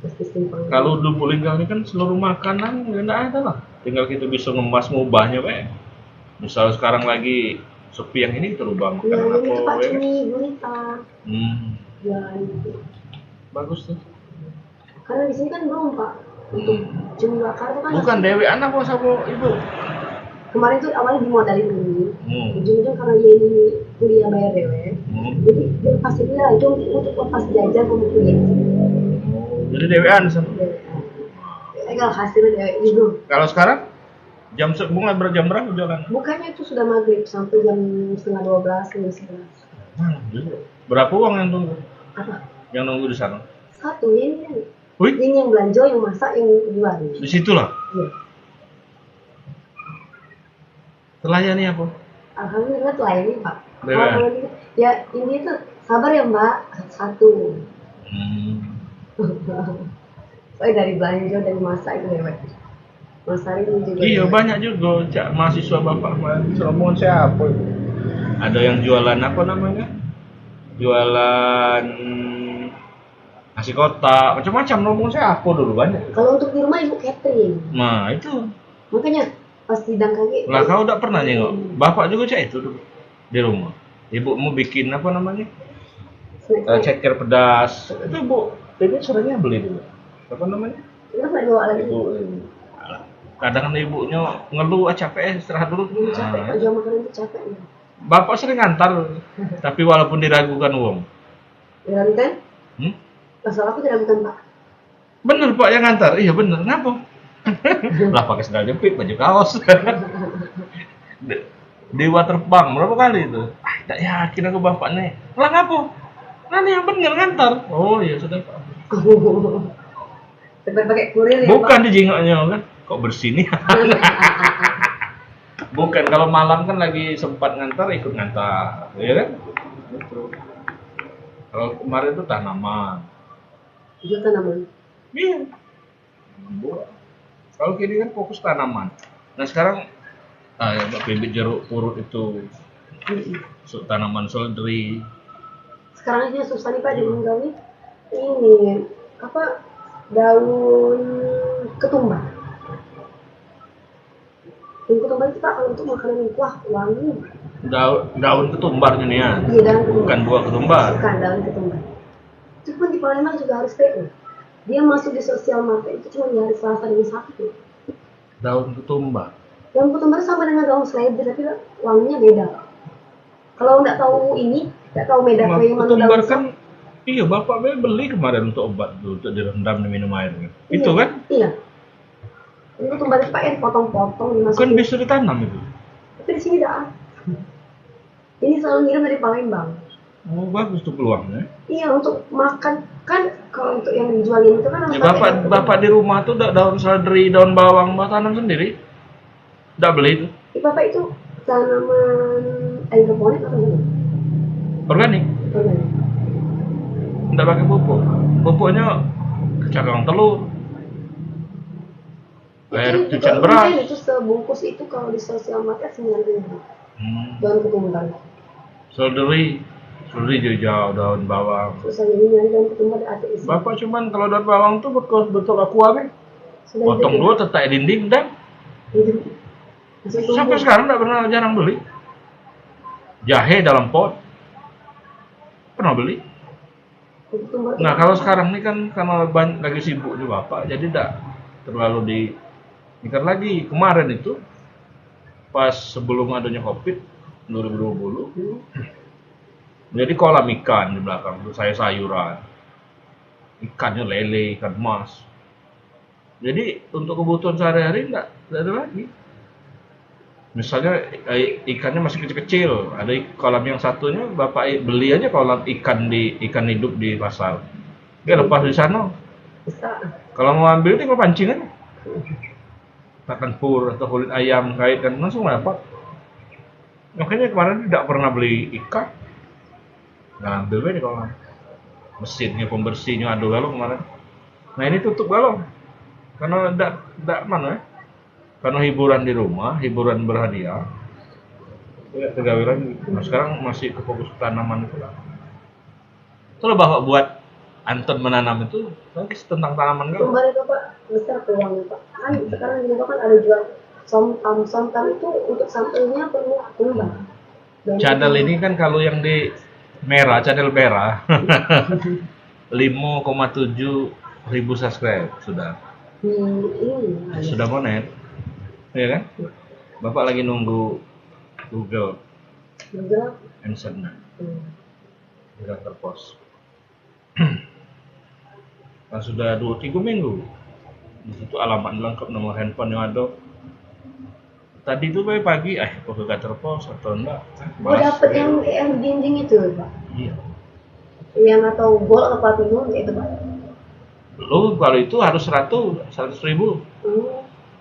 Pasti simpang. Kalau Lubuk Linggau ini kan seluruh makanan ya enggak ada lah. Tinggal kita bisa ngemas ngubahnya, Pak. Misal sekarang lagi sepi yang ini kita rubah Ya, makanan ini tuh Pak apa ya kan? Cumi, gurita. Ya, itu. Bagus tuh. Karena di sini kan belum Pak. Untuk cumi bakar tuh kan. Bukan Dewi anak kok sama ibu. Kemarin tuh awalnya dimodalin dulu. Hmm. Ujung-ujung karena dia ini kuliah bayar dewe. Jadi dia pasti bilang itu untuk lepas jajan kamu kuliah. Jadi Dewean sama. Legal hasilnya dewe itu. Kalau sekarang mulai berjam berapa jalan? Bukannya itu sudah maghrib sampai jam 11:30, jam 11. Berapa uang yang tunggu? Apa? Yang nunggu di sana? Satu ini kan. Wih, Ini yang belanja, yang masak, yang jual. di situlah. Iya. Telayani apa? Alhamdulillah telah ini Pak. Dewe. Alhamdulillah. Ya ini tuh sabar ya Mbak. Satu. Soalnya dari belanja dari masak itu dewe. Mas Ari ini juga. Iya dewe. banyak juga mahasiswa bapak Solomon siapa itu? Ada yang jualan apa namanya? Jualan nasi kotak, macam-macam rombongan siapa dulu banyak. Kalau untuk di rumah ibu catering. Nah itu. Makanya pas sidang kaki. Lah kau udah pernah nengok? Bapak juga cek itu dulu di rumah. Ibu mau bikin apa namanya? Ceker pedas. Itu bu, jadi seringnya beli dulu. Apa namanya? Kenapa nggak bawa lagi? Ibu. Kadang ibunya ngeluh capek istirahat dulu. Ini capek, Nah, jual makanan itu capek. bapak sering ngantar, tapi walaupun diragukan uang. Diragukan? Hmm? Masalah aku diragukan Pak. Bener pak yang ngantar, iya bener. Kenapa? Lah pakai sandal jepit, baju kaos. Di waterbank berapa kali itu? Tak yakin aku bapak nih. Lah ngapa? Nanti yang bener ngantar. Oh iya sudah pak. Sampai pakai kurir ya Bukan Pak. di jengoknya kan? Kok bersih nih? Bukan, kalau malam kan lagi sempat ngantar, ikut ngantar, ya kan? Gitu. Kalau kemarin itu tanaman. Jual tanaman. Iya. Buat. Kalau kini kan fokus tanaman. Nah sekarang ya, bibit jeruk purut itu tanaman seledri. Sekarang aja susah nih Pak di Linggau nih. Ini apa daun ketumbar. Daun ketumbar itu Pak kalau untuk makanan kuah wangi. Daun ketumbar ini ya. Iya daun ketumbar. Bukan buah ketumbar. Bukan daun ketumbar. Itu pun di Palembang juga harus PO. Dia masuk di sosial market itu cuma di hari Selasa dan Sabtu. Daun ketumbar. Daun ketumbar sama dengan daun seledri tapi wanginya beda. Kalau nggak tahu ini, nggak tahu beda Nah, yang mana ketumbar daun kan, iya bapak beli kemarin untuk obat tuh, untuk direndam diminum air. Iya, Itu kan? Iya. Ini ketumbar itu pakai dipotong-potong dimasukin. Kan bisa ditanam itu. Tapi di sini tidak. Ini selalu ngirim dari Palembang. Oh bagus tuh peluangnya. Iya untuk makan kan kalau untuk yang dijualin itu kan harus Ya, pakai daun bapak di rumah tuh daun seledri, daun bawang, bapak tanam sendiri. Nggak beli itu. ketumbar. Bapak itu tanaman hidroponik atau gimana? Organik. Organik. Nggak pakai pupuk. Pupuknya cakang telur. Air Itu cucian juga beras. lumayan, itu sebungkus itu kalau di sosial market 9.000 daun ketumbar. Seledri beli hijau, daun bawang. Susah ini nyari daun ketumbar ada isi. Bapak cuman kalau daun bawang tuh betul aku habis. Potong dua tetak dinding dan sampai sekarang nggak pernah, jarang beli. Jahe dalam pot pernah beli. Nah kalau sekarang ini kan karena lagi sibuk nih bapak, jadi tidak terlalu diikat lagi. Kemarin itu pas sebelum adanya COVID 2020, jadi kolam ikan di belakang itu saya sayuran, ikannya lele, ikan mas. Jadi untuk kebutuhan sehari-hari nggak ada lagi. Misalnya ikannya masih kecil-kecil, ada kolam yang satunya bapak beli aja kolam ikan hidup di pasar. Dia lepas di sana. Kalau mau ambil tinggal pancing aja. Makan pur atau kulit ayam kait dan langsung dapat. Makanya kemarin tidak pernah beli ikan. Nah, ambil di kolam. Mesinnya pembersihnya aduh galon kemarin. Nah ini tutup galon. Karena tidak mana ya. Karena hiburan di rumah, hiburan berhadiah, tidak tergawe lagi. Nah sekarang masih ke fokus tanaman itu lah. Kalau bapak buat Anton menanam itu, nanti tentang tanaman kan? Kemarin itu Pak, besar peluangnya Pak. Kan sekarang di kan ada jual somtam itu untuk sampelnya perlu kembang. Channel ini kan kalau yang di merah, channel merah, 5,7 ribu subscribe sudah. Sudah monet. Ya kan? Bapak lagi nunggu Google Answer-nya. Tidak terpos. Nah, sudah 2-3 minggu. Di situ alamat lengkap, nomor handphone yang ada. Tadi itu pagi, kok gak terpos atau enggak? Oh dapat yang dinding itu Pak? Iya. Yang atau gol atau platinum itu Pak? Belum, kalau itu harus 100 ribu.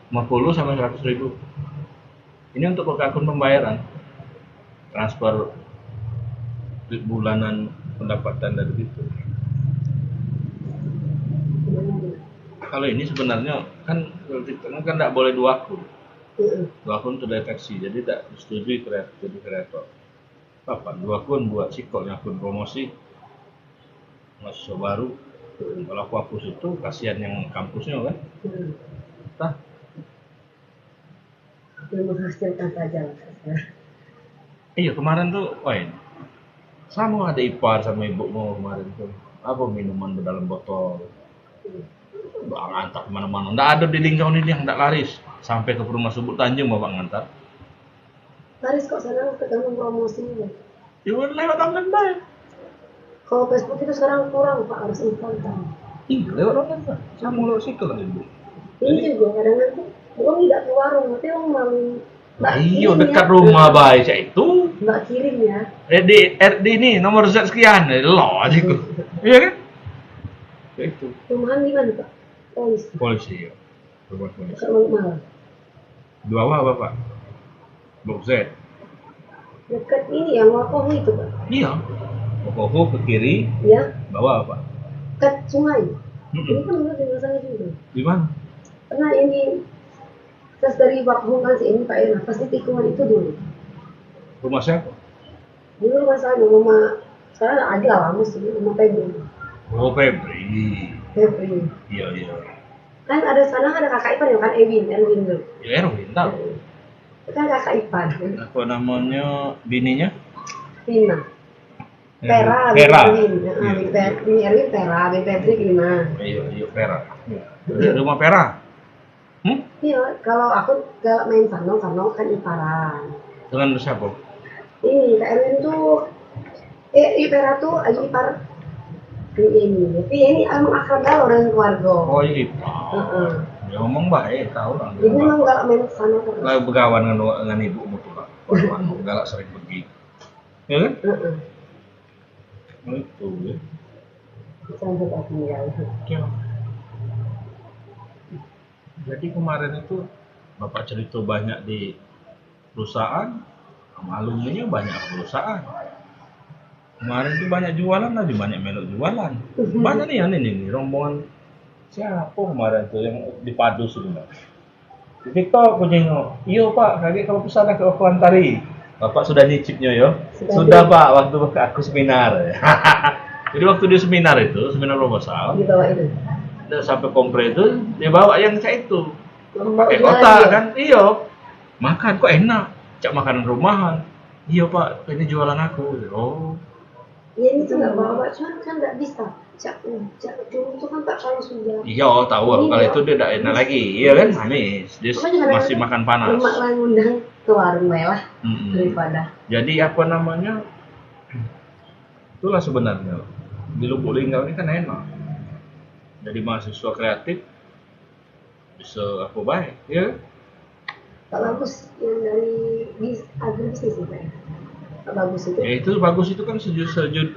50 sampai 100 ribu. Ini untuk akun pembayaran, transfer bulanan pendapatan dari itu. Kalau ini sebenarnya kan tidak boleh 2 akun. 2 akun terdeteksi, jadi tidak disetujui jadi kreator. Apa? 2 akun buat sikoknya, akun promosi mahasiswa baru. Kalau aku hapus itu kasihan yang kampusnya kan. Nah, menghasilkan saja. Iya kemarin tuh, sama ada ipar sama ibumu kemarin tuh. Apa minuman dalam botol? Bapak ngantar kemana-mana. Nggak ada di Linggau ini yang nggak laris. Sampai ke Rumah Subuk Tanjung bapak ngantar. Laris kok sana tergantung promosinya. Ya lewat online baik. Kalau Facebook itu sekarang kurang Pak, harus instan kan. Iya lewat online baik. Saya mau lewat situ kan ibu. Ini juga kadang-kadang belum tidak ke warung, tapi orang malu. Iya dekat rumah baik saya itu. Mbak kirim ya. RD ini nomor Z sekian, lo aja itu. Iya kan? Ya itu. Rumahan di mana Pak? Polisi ya. Rumah polisi. Dekat Malang. Di bawah bapak. Blok Z. Dekat ini yang Wakohu itu Pak. Iya. Wakohu ke kiri. Ya. Bawah apa? Dekat sungai. Ini kan udah di sana juga. Di mana? Pernah ini tes dari Wakohu kan sini Pak Ira, pasti tikungan itu dulu. Rumah siapa? Dulu rumah saya, rumah sekarang ada lama sih, rumah Febri. Oh Febri. Febri. Iya. Kan ada sana ada kakak ipar ya kan Erwin dulu. Ya Erwin tahu. Itu kan kakak ipar. Apa namanya bininya? Rina. Vera. Bini Erwin Vera, Bini Febri Rina. Iya Vera. Rumah Vera. Iya, kalau aku gak main Karno kan iparan. Dengan siapa? Ini Kak Erwin tuh, Vera tuh aja ipar ini. Tapi ini emang akrab galau dengan keluarga. Oh iya. Ya ngomong baik, tahu lah. Jadi memang gak main sana terus. Lah begawan dengan ibu tuh Pak. Galak sering pergi. Ya kan? Itu ya. Sampai tak tinggal. Jadi kemarin itu Bapak cerita banyak di perusahaan, alumninya banyak perusahaan. Kemarin itu banyak jualan lagi, banyak melok jualan. Banyak nih ini rombongan siapa kemarin tuh yang di Padus itu. Di TikTok punya iya Pak, kaget kalau pesan ke aku antari. Bapak sudah nyicipnya ya? Sudah. Pak, waktu aku seminar. Jadi waktu di seminar itu, seminar proposal, Dibawa itu. udah sampai kompre itu, dia bawa yang kayak itu. Pakai Jualan kotak dia. kan? Iya. Makan kok enak. Cak makanan rumahan. Iya Pak, ini jualan aku. Oh. Ya ini tuh nggak bawa, cuman kan nggak bisa. Cak dulu tuh kan Pak kalau sudah. Iya, tahu aku. Kalau itu dia tidak enak lagi. Iya kan? Amis. Dia masih makan panas. Lemak lah ngundang ke warung lah daripada. Jadi apa namanya? Itulah sebenarnya. Di Lubuk Linggau ini kan enak. Jadi mahasiswa kreatif bisa apa baik, ya? Pak Bagus yang dari agribisnis itu ya. Pak Bagus itu. Ya itu bagus itu kan sejud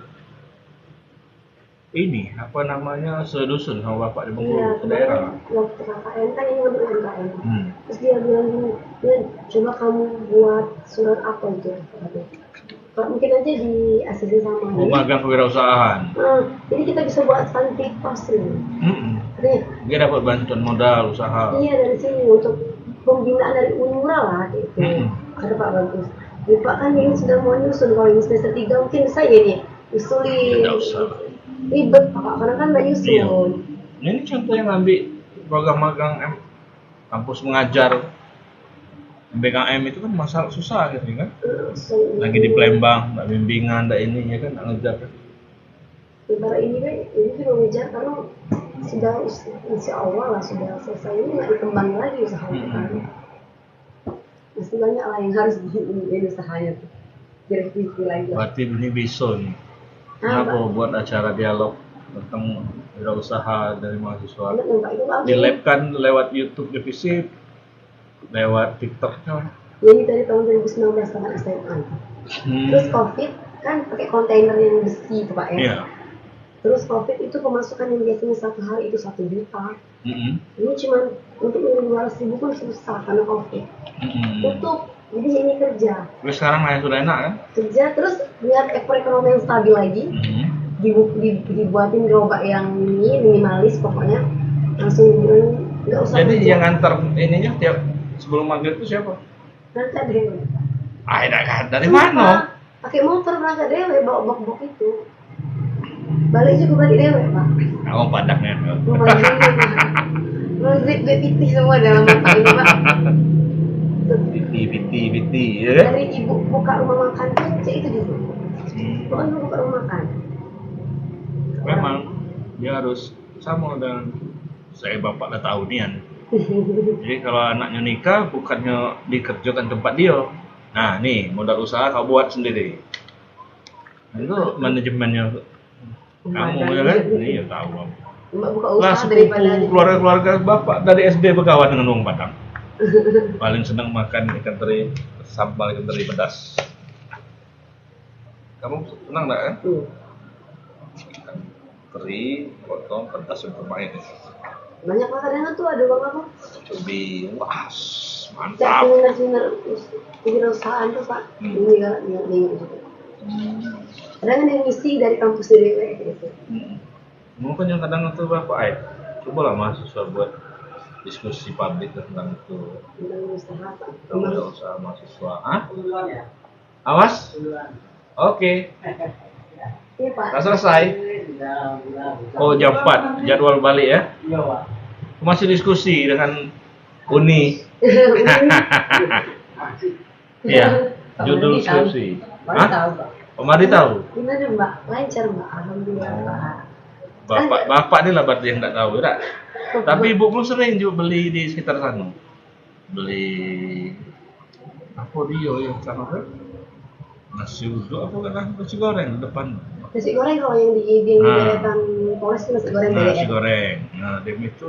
ini apa namanya sedusun sama bapak di Bengkulu Iya, daerah. waktu KKN kan ini untuk UMKM. Terus dia bilang gini, "Dia coba kamu buat surat apa itu?" Kalau mungkin aja di ACC sama. Magang kewirausahaan. Jadi kita bisa buat santi pasti. Dia dapat bantuan modal usaha. Iya dari sini untuk pembinaan dari UNRWA lah gitu. Kata Pak Bagus. Ya, Pak kan ini sudah mau nyusun kalau ini semester 3 mungkin bisa ya nih usulin. Tidak usah. Ribet Pak karena kan nggak nyusun. Iya. Ini contoh yang ngambil program magang kampus mengajar BKM itu kan masalah susah gitu kan. Lagi di Palembang, nggak bimbingan, nggak ini ya kan, nggak ngejar kan. Sementara ini kan ini juga ngejar karena sudah insya Allah lah sudah selesai ini nggak dikembangin lagi usahanya kan. Masih banyak lah yang harus di usahanya tuh. Direvisi lagi. Berarti ini bisa nih. Kenapa buat acara dialog tentang wirausaha dari mahasiswa? Di lab kan lewat YouTube divisi, lewat TikTok kan. Jadi dari tahun 2019 sama SMA. Terus COVID kan pakai kontainer yang besi itu Pak ya. Iya. Terus COVID itu pemasukan yang biasanya satu hari itu 1 juta. Ini cuma untuk 200.000 pun susah karena COVID. Tutup. Jadi ini kerja. Terus sekarang yang sudah enak kan? Kerja terus biar perekonomian stabil lagi. Dibuatin gerobak yang ini minimalis pokoknya langsung dibilang nggak usah. Jadi kerja. yang nganter ininya tiap sebelum maghrib itu siapa? Berangkat dewe. Dari mana? Pakai motor berangkat dewe bawa bok itu. Balik juga balik dewe Pak. Oh padaknya. Rozit piti semua dalam mata ini Pak. Piti ya. Dari ibu buka rumah makan kecil itu dulu. Pokoknya buka rumah makan. Memang dia harus sama dengan saya bapak udah tahu nian. Jadi kalau anaknya nikah bukannya dikerjakan tempat dia. Nah nih modal usaha kau buat sendiri. Itu manajemennya kamu ya kan? Iya tahu. Buka usaha daripada keluarga bapak dari SD berkawan dengan wong Padang. Paling senang makan ikan teri sambal ikan teri pedas. Kamu senang nggak kan? Ikan teri potong pedas yang terbaik. Banyak makanan tuh ada bang apa? Lebih wah mantap. Kewirausahaan tuh Pak. Ini kan ini. Kadang ada misi dari kampus DW gitu. Mungkin yang kadang itu bapak coba lah mahasiswa buat diskusi publik tentang itu. Tentang usaha mahasiswa. Awas. Oke. Iya Pak. Sudah selesai. Oh jam 4 jadwal balik ya. Masih diskusi dengan Uni. Iya. Judul skripsi. Mari tahu. Gimana Mbak? Lancar Mbak. Alhamdulillah Pak. Bapak ini lah berarti yang tidak tahu, tak? Tapi ibuku sering juga beli di sekitar sana. Beli apa dia yang sana kan? Nasi uduk apa kan? Nasi goreng di depan. Nasi goreng kalau yang di deretan Polres itu nasi goreng. Nasi goreng. Nah, dia itu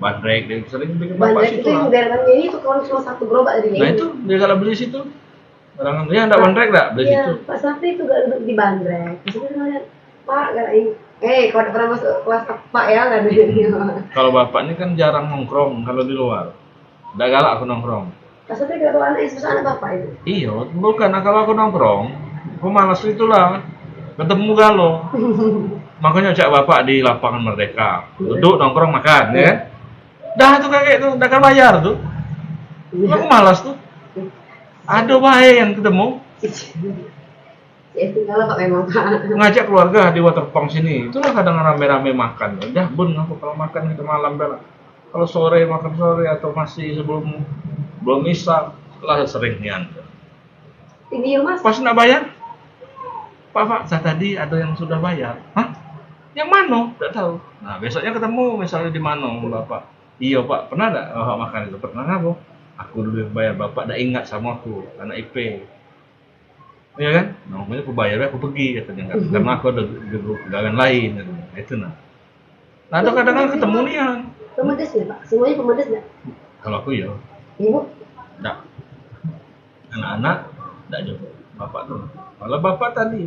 bandrek, dia sering bikin bapak bandrek situ. Bandrek itu yang deretan ini itu kalau cuma satu gerobak dari Nah itu dia kalau beli situ. Orang dia enggak bandrek enggak beli situ. Iya, Pak Sapri itu gak duduk di bandrek. Terus dia ngeliat, Pak, gak ini. Kalau pernah masuk kelas Pak ya, gak ada. Kalau bapak ini kan jarang nongkrong kalau di luar. Enggak galak aku nongkrong. Pak Sapri gak tahu anak istri anak bapak itu. Iya, bukan. Nah, kalau aku nongkrong, aku malas itulah. Ketemu galau. Makanya cak bapak di lapangan Merdeka. Duduk nongkrong makan, ya kan? Dah tuh kakek tuh, udah kan bayar tuh. Aku malas tuh. Ada bae yang ketemu Ya tinggal Pak memang Pak. ngajak keluarga di waterpark sini. Itulah kadang rame-rame makan. Udah bun aku kalau makan itu malam bela. Kalau sore makan sore atau masih sebelum belum isya lah seringnya. Ini ya Mas. Pas nak bayar, Pak, saya tadi ada yang sudah bayar. Hah? Yang mana? Tidak tahu. Nah besoknya ketemu misalnya di mana Bapak. Iya Pak, pernah tidak Bapak makan itu? Pernah nggak Bu? Aku dulu yang bayar, Bapak tidak ingat sama aku, anak IP. Iya kan? Nah, makanya aku bayar, aku pergi katanya kan. Karena aku ada pegangan lain katanya. Itu nah. Nah, ada kadang-kadang ketemu nih yang Pemedes ya Pak? Semuanya pemedes nggak? kalau aku ya, Ibu? enggak. Anak-anak enggak juga. Bapak tuh. Kalau Bapak tadi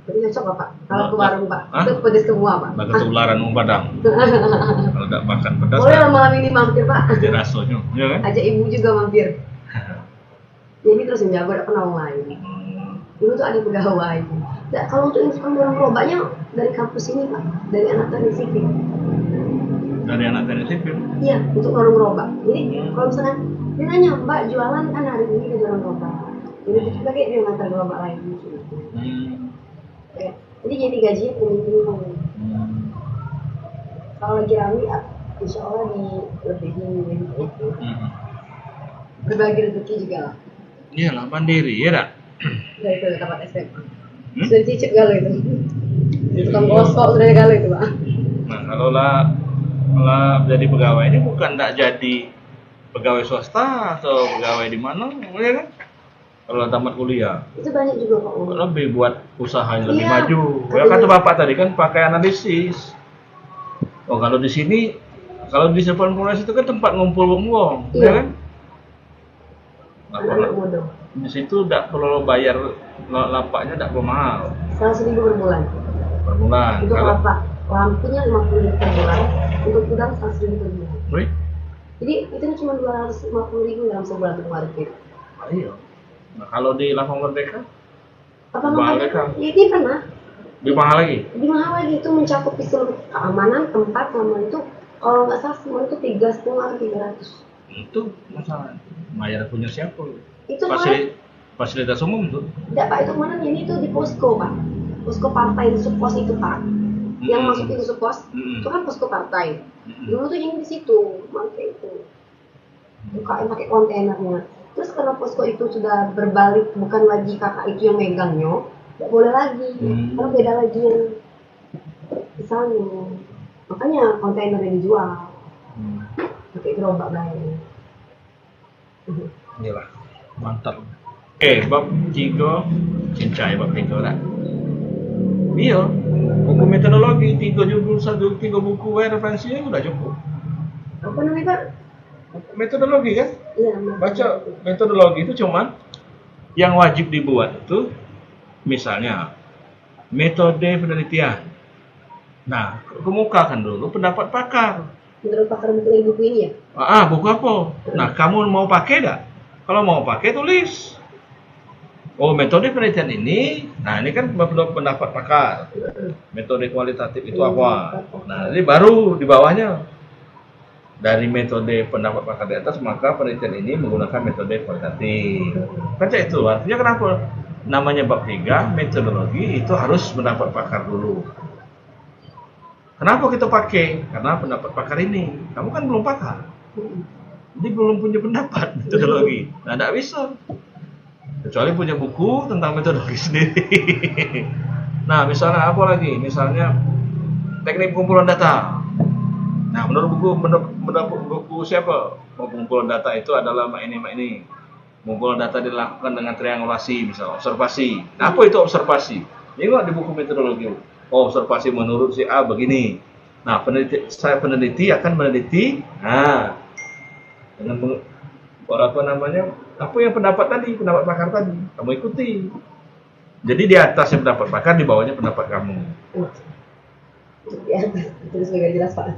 Jadi cocok Bapak. Kalau ke warung Pak, Hah? itu pedes semua Pak. enggak ketularan mau padang. Kalau enggak makan pedas, Boleh lah malam ini mampir Pak. jadi rasanya, ya kan? Ajak ibu juga mampir. Jadi terus yang jago, tidak pernah orang lain. Dulu tuh ada pegawai. Nah, kalau untuk instrumen dorong gerobaknya dari kampus ini Pak, dari anak teknik sipil. Dari anak teknik sipil. Iya, untuk dorong gerobak. Jadi kalau misalkan dia nanya, Mbak jualan kan hari ini dia dorong gerobak. Jadi kita kayak dia ngantar gerobak lain gitu. Ya. Jadi gajinya tinggi-tinggi. Kalau lagi rame, insya Allah di lebihin gitu. Berbagi rezeki juga lah. Iyalah mandiri, ya dak? Dari itu tempat SMA. Sudah cicip galau itu. Tukang gosok sudah galau itu Pak. Nah, kalau lah jadi pegawai ini bukan tidak jadi pegawai swasta atau pegawai di mana, ya kan? Kalau tamat kuliah, Itu banyak juga Pak. lebih buat usaha yang lebih Iya. maju. Ya kata Bapak tadi kan pakai analisis. Oh kalau di sini, kalau di Sepan Polres itu kan tempat ngumpul uang, Iya. ya kan? Nah, Anak-anak bodoh. di situ tidak perlu bayar lapaknya, tidak perlu mahal 100.000 per bulan. per bulan. Untuk Kalau lapak lampunya 50.000 per bulan. Untuk gudang 100.000 per bulan. Wih, Jadi itu cuma 250.000 dalam sebulan untuk parkir. iya. Nah, kalau di Lapang Merdeka Apa mahal namanya? kan? Ya, dia pernah. Lebih mahal lagi. Lebih mahal lagi itu mencakup seluruh keamanan tempat sama itu kalau nggak salah semua itu 3,5 atau 300. Itu masalah. Bayar punya siapa? Itu malah Fasilitas umum tuh. tidak Pak, itu mana ini itu di posko Pak. Posko partai di Supos itu Pak. Yang masuk itu Supos, itu kan posko partai. Dulu tuh yang di situ, pakai itu. Bukain pakai kontainernya. Terus karena posko itu sudah berbalik, bukan lagi kakak itu yang megangnya, tidak boleh lagi. Karena beda lagi yang misalnya. Makanya kontainer yang dijual. Pakai gerobak lain. Inilah mantap. Oke, bab 3 cincai bab 3 lah. Iya, buku metodologi 3 buku referensinya udah cukup. Apa namanya Pak? Metodologi kan? Iya. Baca metodologi itu cuman yang wajib dibuat itu misalnya metode penelitian. Nah, kemukakan dulu pendapat pakar. Menurut pakar buku ini ya? Buku apa? Nah, kamu mau pakai enggak? Kalau mau pakai tulis. Oh, metode penelitian ini, nah ini kan pendapat pakar. Metode kualitatif itu apa? Nah, ini baru di bawahnya. Dari metode pendapat pakar di atas, maka penelitian ini menggunakan metode kualitatif. Baca itu, artinya kenapa? Namanya bab 3, metodologi itu harus pendapat pakar dulu. Kenapa kita pakai? Karena pendapat pakar ini. Kamu kan belum pakar. Jadi belum punya pendapat metodologi. Nah, tidak bisa. Kecuali punya buku tentang metodologi sendiri. Nah, misalnya apa lagi? Misalnya teknik pengumpulan data. Nah, menurut buku siapa? Pengumpulan data itu adalah mak ini. Pengumpulan data dilakukan dengan triangulasi, misalnya observasi. Nah, apa itu observasi? Ini di buku metodologi. Oh, observasi menurut si A begini. Nah, peneliti akan meneliti. Nah, dengan apa namanya? Apa yang pendapat pakar tadi, kamu ikuti. Jadi di atasnya pendapat pakar, di bawahnya pendapat kamu. Di atas, terus nggak jelas Pak.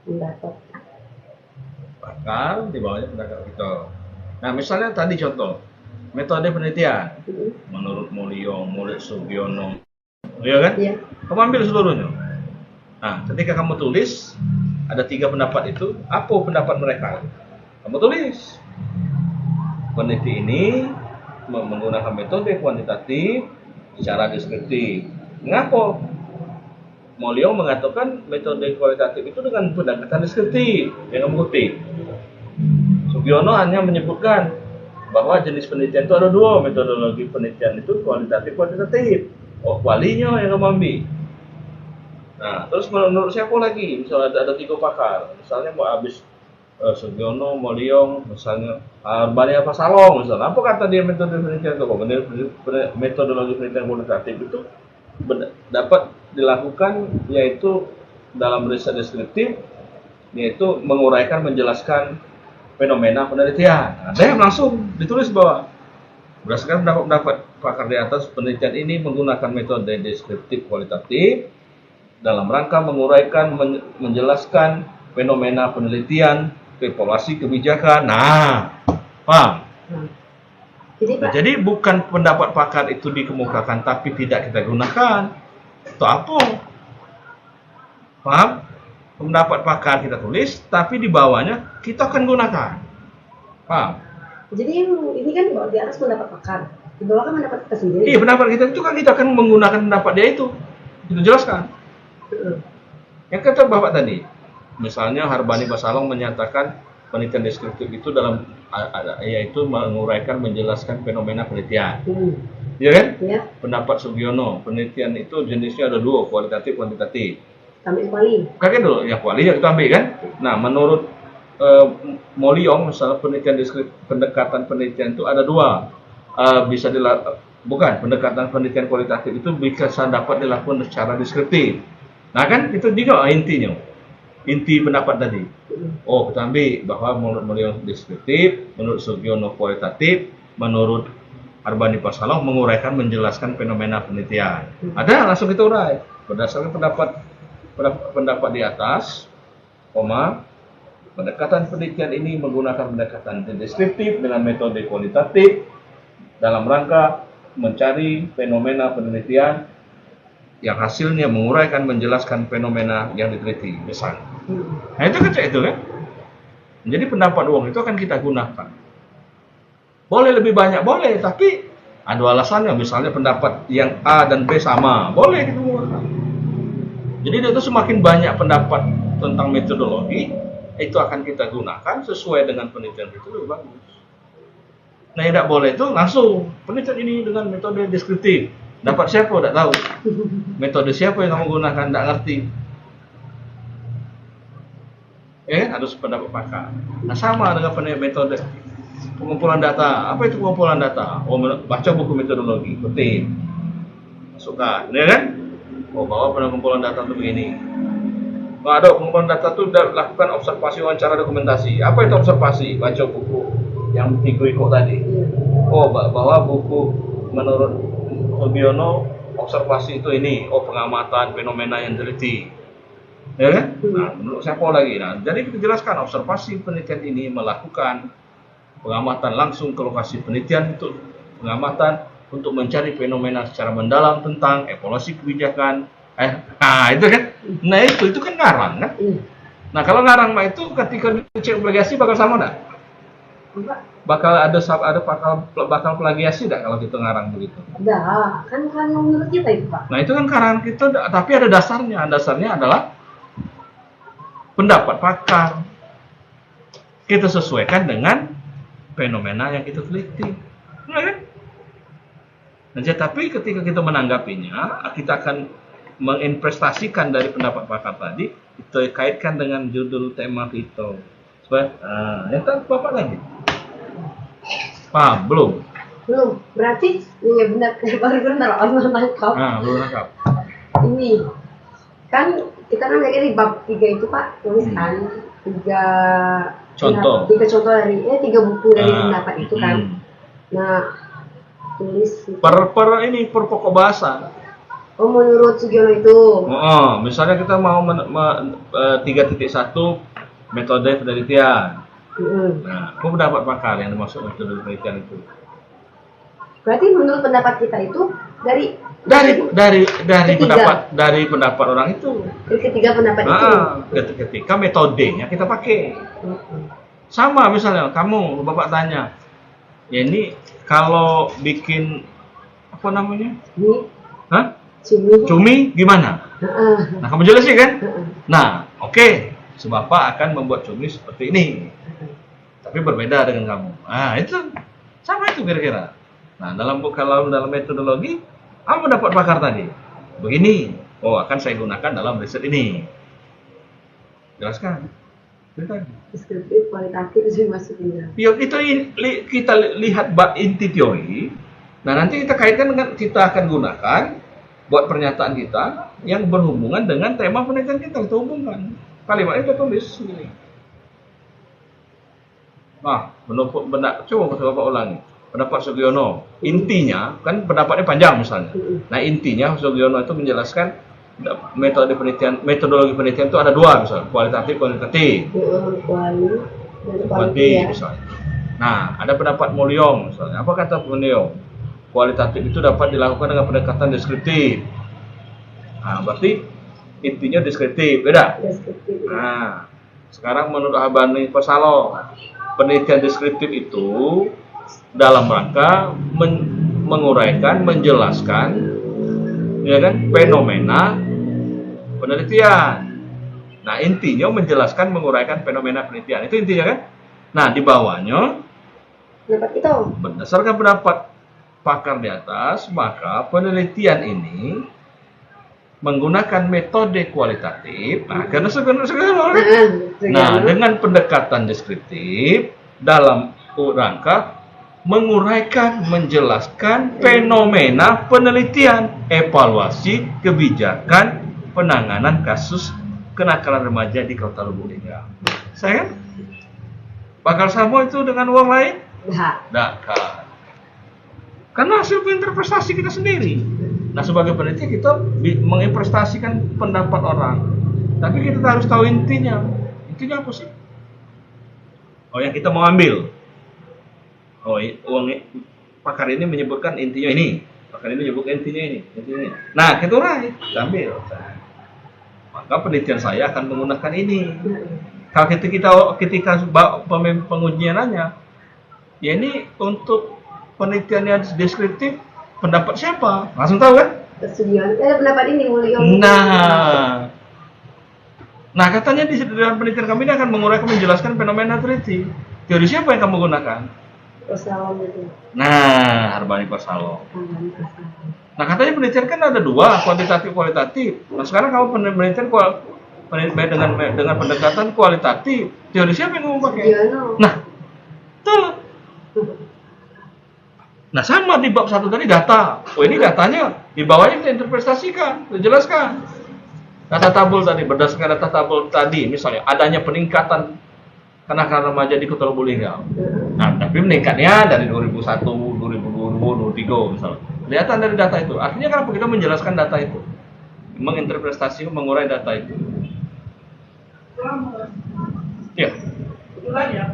Pendapat Pakar, di bawahnya pendapat kita. Nah, misalnya tadi contoh metode penelitian menurut Mulyo, murid Sugiono, iya kan? Iya. Kamu ambil seluruhnya. Nah, ketika kamu tulis ada 3 pendapat itu, apa pendapat mereka? Kamu tulis. Peneliti ini menggunakan metode kuantitatif secara deskriptif. Mengapa? Moliong mengatakan metode kualitatif itu dengan pendekatan deskriptif yang mengutip. Sugiono hanya menyebutkan bahwa jenis penelitian itu ada dua, metodologi penelitian itu kualitatif kuantitatif. Oh, kualinya yang ambil. Nah, terus menurut siapa lagi? Misalnya ada 3 pakar, misalnya mau habis Sugiono, Moliong, misalnya Bani apa Salong, misalnya. Apa kata dia metode penelitian itu? Metodologi penelitian kualitatif itu dapat dilakukan yaitu dalam riset deskriptif, yaitu menguraikan, menjelaskan fenomena penelitian. Ada yang langsung ditulis bahwa berdasarkan pendapat pakar di atas, penelitian ini menggunakan metode deskriptif kualitatif dalam rangka menguraikan, menjelaskan fenomena penelitian, evaluasi kebijakan. Nah, paham? Jadi bukan pendapat pakar itu dikemukakan tapi tidak kita gunakan. Itu apa? Paham? Pendapat pakar kita tulis, tapi di bawahnya kita akan gunakan. Paham? Jadi ini kan di atas pendapat pakar, di bawah kan pendapat kita sendiri. Iya, pendapat kita itu kan kita akan menggunakan pendapat dia itu. Kita jelaskan. Yang kata Bapak tadi, misalnya Harbani Basalong menyatakan penelitian deskriptif itu yaitu menguraikan, menjelaskan fenomena penelitian. Iya kan? Ya. Pendapat Sugiono, penelitian itu jenisnya ada 2, kualitatif kuantitatif. Ambil kuali. Kakek dulu, ya kuali ya kita ambil kan. Nah, menurut Moliong, misalnya penelitian deskriptif, pendekatan penelitian itu ada 2. Bukan, pendekatan penelitian kualitatif itu bisa dapat dilakukan secara deskriptif. Nah kan, itu juga intinya. Inti pendapat tadi. Oh, kita ambil bahwa menurut Moliong deskriptif, menurut Sugiono kualitatif, menurut Harbani Basalong menguraikan, menjelaskan fenomena penelitian. Ada langsung kita urai berdasarkan pendapat di atas, pendekatan penelitian ini menggunakan pendekatan deskriptif dengan metode kualitatif dalam rangka mencari fenomena penelitian yang hasilnya menguraikan, menjelaskan fenomena yang diteliti, misalnya. Nah itu kan itu kan. Jadi pendapat uang itu akan kita gunakan. Boleh lebih banyak, boleh, tapi ada alasannya. Misalnya pendapat yang A dan B sama, boleh kita gunakan. Jadi itu semakin banyak pendapat tentang metodologi, itu akan kita gunakan sesuai dengan penelitian itu lebih bagus. Nah, yang tidak boleh itu langsung penelitian ini dengan metode deskriptif. Dapat siapa? Tidak tahu. Metode siapa yang kamu gunakan? Tidak ngerti. Harus pendapat pakar. Nah, sama dengan metode pengumpulan data. Apa itu pengumpulan data? Oh, baca buku metodologi, kutip, masukkan, ya kan? Oh, bahwa pengumpulan data itu begini. Nah, ada pengumpulan data itu lakukan observasi, wawancara, dokumentasi. Apa itu observasi? Baca buku yang 3 ikut tadi. Oh, bahwa buku menurut Sugiono observasi itu ini, pengamatan fenomena yang teliti, ya kan? Nah, menurut siapa lagi? Nah, jadi kita jelaskan observasi penelitian ini melakukan pengamatan langsung ke lokasi penelitian untuk pengamatan untuk mencari fenomena secara mendalam tentang evaluasi kebijakan. Itu kan? Nah itu kan ngarang kan? Nah kalau ngarang mah itu ketika dicek plagiasi bakal sama enggak? Bakal bakal plagiasi enggak kalau kita ngarang begitu? Enggak, kan menurut kita itu, Pak. Nah itu kan karangan kita, tapi ada dasarnya. Dasarnya adalah pendapat pakar. Kita sesuaikan dengan fenomena yang kita teliti. Nah, kan? Nah, tapi ketika kita menanggapinya, kita akan menginvestasikan dari pendapat pakar tadi, kita kaitkan dengan judul tema kita. Yang tadi Bapak lagi. Paham? Belum? Belum. Berarti ya benar, baru benar Allah nangkap. Belum nangkap. Ini kan kita kan lagi di bab 3 itu, Pak, tulisan 3 contoh. 3 contoh dari 3 buku dari pendapat itu kan. Nah, tulis per pokok bahasa. Oh, menurut Sugiono itu. Misalnya kita mau 3.1 metode penelitian. Nah, aku pendapat pakar yang dimaksud metode penelitian itu. Berarti menurut pendapat kita itu dari pendapat orang itu. Dari ketiga pendapat itu. Ketika metodenya kita pakai. Sama misalnya Bapak tanya, ya ini kalau bikin apa namanya? Ini Hah? cumi. Cumi gimana? Nah, kamu jelasin kan? Nah, oke. Bapak akan membuat cumi seperti ini. Tapi berbeda dengan kamu. Nah, itu sama itu kira-kira. Nah, kalau dalam metodologi, apa dapat pakar tadi? Begini. Oh, akan saya gunakan dalam riset ini. Jelaskan. Deskriptif, kualitatif itu maksudnya. Ya, itu kita lihat inti teori. Nah, nanti kita kaitkan dengan kita akan gunakan buat pernyataan kita yang berhubungan dengan tema penelitian kita hubungkan. Kalimatnya kita tulis sini. Nah, coba Bapak ulangi. Pendapat Sugiono, intinya kan pendapatnya panjang misalnya. Nah, intinya Sugiono itu menjelaskan metodologi penelitian itu ada dua misalnya, kualitatif, kuantitatif. Kuantitatif misalnya. Nah, ada pendapat Mulyong misalnya. Apa kata Mulyong? Kualitatif itu dapat dilakukan dengan pendekatan deskriptif. Nah, berarti intinya deskriptif, beda? Deskriptif. Nah, sekarang menurut Habani Persalo, penelitian deskriptif itu dalam rangka menguraikan, menjelaskan, ya kan, fenomena penelitian. Nah, intinya menjelaskan, menguraikan fenomena penelitian. Itu intinya kan? Nah, di bawahnya pendapat itu. Berdasarkan pendapat pakar di atas, maka penelitian ini menggunakan metode kualitatif. Nah, karena dengan pendekatan deskriptif dalam rangka menguraikan, menjelaskan fenomena penelitian, evaluasi kebijakan penanganan kasus kenakalan remaja di Kota Lubuk Linggau. Saya bakal sama itu dengan uang lain? Tidak kan. Karena hasil interpretasi kita sendiri. Nah, sebagai peneliti kita menginvestasikan pendapat orang. Tapi kita harus tahu intinya. Intinya apa sih? Oh, yang kita mau ambil. Oh, uang pakar ini menyebutkan intinya ini. Pakar ini menyebutkan intinya ini. Nah, kita urai, ambil. Maka penelitian saya akan menggunakan ini. Kalau ketika pengujian nanya, ya ini untuk penelitian yang deskriptif, pendapat siapa? Langsung tahu kan? Pendapat ini Mulyong. Nah, katanya di dalam penelitian kami ini akan menguraikan, menjelaskan fenomena teliti. Teori siapa yang kamu gunakan? Persalo itu. Nah, Harbani Persalo. Nah, katanya penelitian kan ada dua, kuantitatif, kualitatif. Nah, sekarang kamu penelitian dengan pendekatan kualitatif. Teori siapa yang kamu pakai? Nah, tuh. Nah, sama di bab 1 tadi data. Oh, ini datanya di bawahnya kita interpretasikan, dijelaskan. Data tabel tadi, berdasarkan data tabel tadi, misalnya adanya peningkatan kenakalan remaja di Kota Lubuk Linggau. Nah, tapi meningkatnya dari 2001, 2020, 2023 misalnya. Kelihatan dari data itu. Artinya kenapa kita menjelaskan data itu? Menginterpretasi, mengurai data itu. Iya.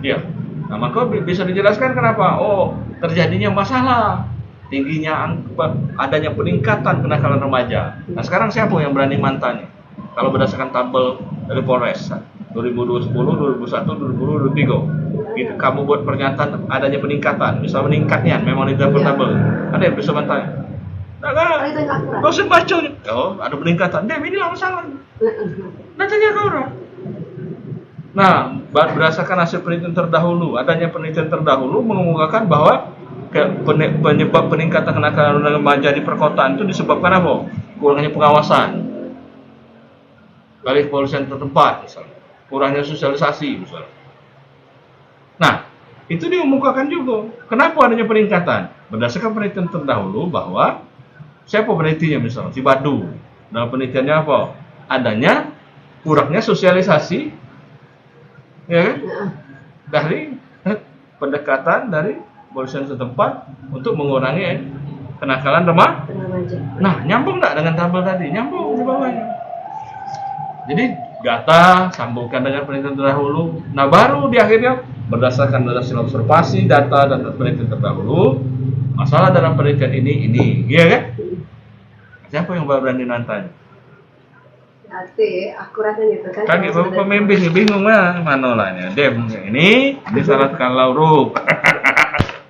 Iya. Nah, maka bisa dijelaskan kenapa? Oh, terjadinya masalah, tingginya adanya peningkatan kenakalan remaja. Nah, sekarang siapa yang berani mantanya? Kalau berdasarkan tabel dari Polres 2020, 2001, 2020, 2023, gitu, kamu buat pernyataan adanya peningkatan, misal meningkatnya, memang di dalam tabel, ada yang bisa mantanya? Nah, kau usah baca, oh ada peningkatan, inilah masalah. Datanya ke orang. Nah, berdasarkan hasil penelitian terdahulu, adanya penelitian terdahulu mengemukakan bahwa penyebab peningkatan kenakalan remaja di perkotaan itu disebabkan apa? Kurangnya pengawasan dari kepolisian setempat, misalnya, kurangnya sosialisasi, misalnya. Nah, itu dikemukakan juga. Kenapa adanya peningkatan? Berdasarkan penelitian terdahulu bahwa siapa penelitinya, misalnya si Badu. Dalam penelitiannya apa? Adanya kurangnya sosialisasi, ya kan? Dari pendekatan dari kepolisian setempat untuk mengurangi kenakalan remaja. Nah, nyambung nggak dengan tabel tadi? Nyambung di bawahnya. Jadi data sambungkan dengan penelitian terdahulu. Nah, baru di akhirnya berdasarkan hasil observasi, data dan penelitian terdahulu, masalah dalam penelitian ini, iya kan? Siapa yang berani nantang? Nanti akuratnya gitu kan. Kan pembimbing bingung lah, mana lahnya. Ini disyaratkan huruf.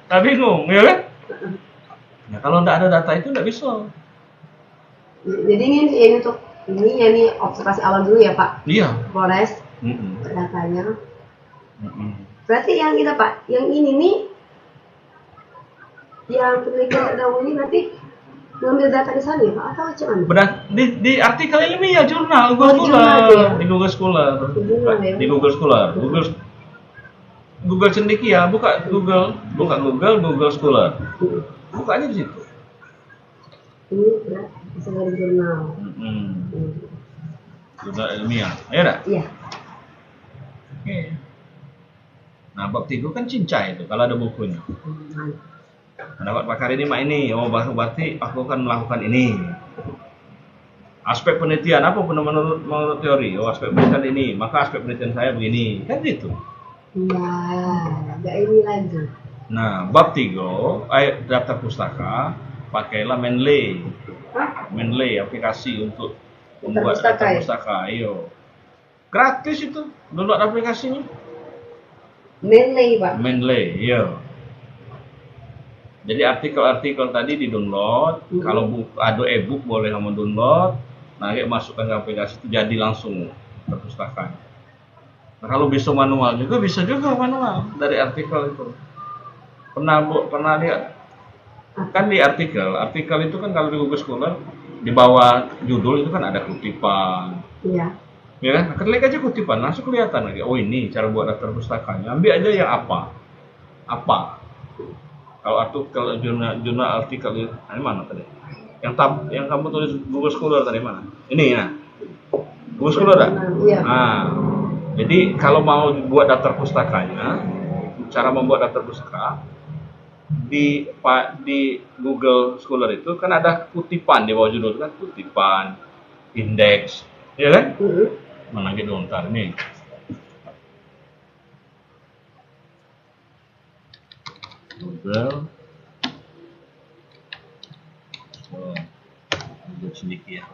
Tak bingung, ya kan? Nah, kalau nggak ada data itu nggak bisa. Jadi ini untuk ini observasi awal dulu ya Pak. Iya. Polres. Datanya. Berarti yang kita Pak, yang ini nih, yang penelitian terdahulu ini nanti ngambil data di sana ya Pak atau gimana? Benar, di artikel ilmiah jurnal Google Scholar, di Google Scholar, di Google Scholar, Google cendekia, buka Google Scholar, bukanya di situ. Ini berat, bisa dari jurnal. Jurnal ilmiah, ayo dah. Iya. Oke. Nah, bab 3 kan cincai itu kalau ada bukunya. Pendapat pakar ini mak ini, oh berarti aku akan melakukan ini. Aspek penelitian apa pun menurut teori, oh aspek penelitian ini, maka aspek penelitian saya begini, kan gitu. Nah, agak ini lagi. Nah, bab 3, daftar pustaka, pakailah Mendeley. Mendeley aplikasi untuk membuat daftar pustaka, ayo. Gratis itu, download aplikasinya. Mendeley Pak. Mendeley, iya. Jadi artikel-artikel tadi di-download, kalau ada e-book boleh kamu download, nah masukkan ke aplikasi itu jadi langsung perpustakaan. Nah, kalau bisa manual juga bisa juga manual dari artikel itu. Pernah lihat? Kan di artikel itu kan kalau di Google Scholar di bawah judul itu kan ada kutipan. Iya. Ya kan? Klik aja kutipan langsung kelihatan lagi. Oh ini cara buat daftar pustakanya. Ambil aja yang apa. Kalau jurnal artikel itu mana tadi? Yang kamu tulis Google Scholar tadi mana? Ini ya. Google Scholar dah? Iya. Nah, jadi kalau mau buat daftar pustakanya, cara membuat daftar pustaka di Google Scholar itu kan ada kutipan di bawah judul kan, kutipan, indeks, ya kan? Mana gitu ntar nih. Google sedikit ya.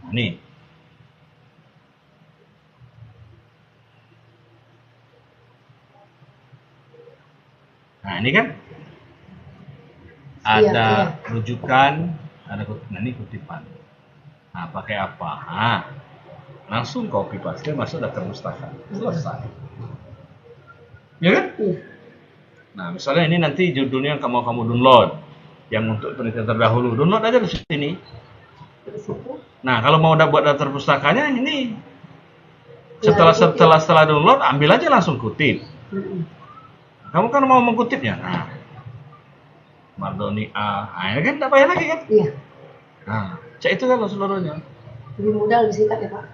Nih. Nah, ini kan ada rujukan, ada ini kutipan. Nah, pakai apa? Nah, langsung copy paste masuk daftar pustaka. Selesai. Ya kan? Nah, misalnya ini nanti judulnya yang kamu download, yang untuk penelitian terdahulu, download aja di sini. Nah, kalau mau buat daftar pustakanya ini, setelah download, ambil aja langsung kutip. Kamu kan mau mengkutipnya, nah, Mardoni A, nah, ini kan tidak payah lagi kan? Iya. Nah, cek itu kan seluruhnya. Lebih mudah, lebih singkat ya Pak.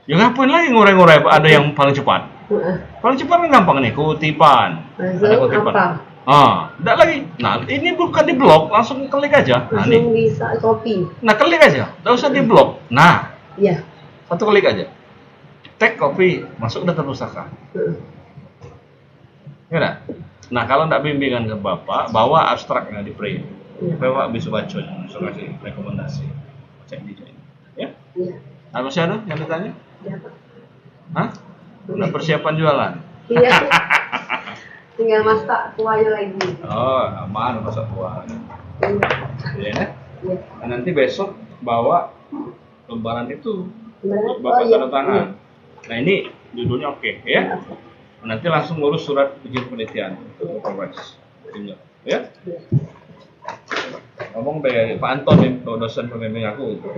Ya ngapain lagi ngurai-ngurai? Ada yang paling cepat. Paling cepat kan gampang nih, kutipan. Ada kutipan. Enggak lagi. Nah, ini bukan di blog, langsung klik aja. Nah, langsung bisa copy. Nah, klik aja. Enggak usah di blog. Nah. Iya. Satu klik aja. Tag copy, masuk daftar pustaka. Ya. Nah, kalau enggak bimbingan ke Bapak, bawa abstraknya di print. Bapak bisa bacanya, bisa kasih rekomendasi. Cek di sini. Ya? Iya. Nah, masih ada yang ditanya? Iya, Pak. Hah? Udah persiapan jualan? Iya. Tinggal masak kuahnya lagi. Oh, aman masak kuah. Iya. Iya. Nah, nanti besok bawa lembaran itu. Bapak tanda tangan. Nah, ini judulnya oke, ya. Nanti langsung ngurus surat izin penelitian untuk progres. Ya. Ngomong dari Pak Anton nih, dosen pembimbing aku itu.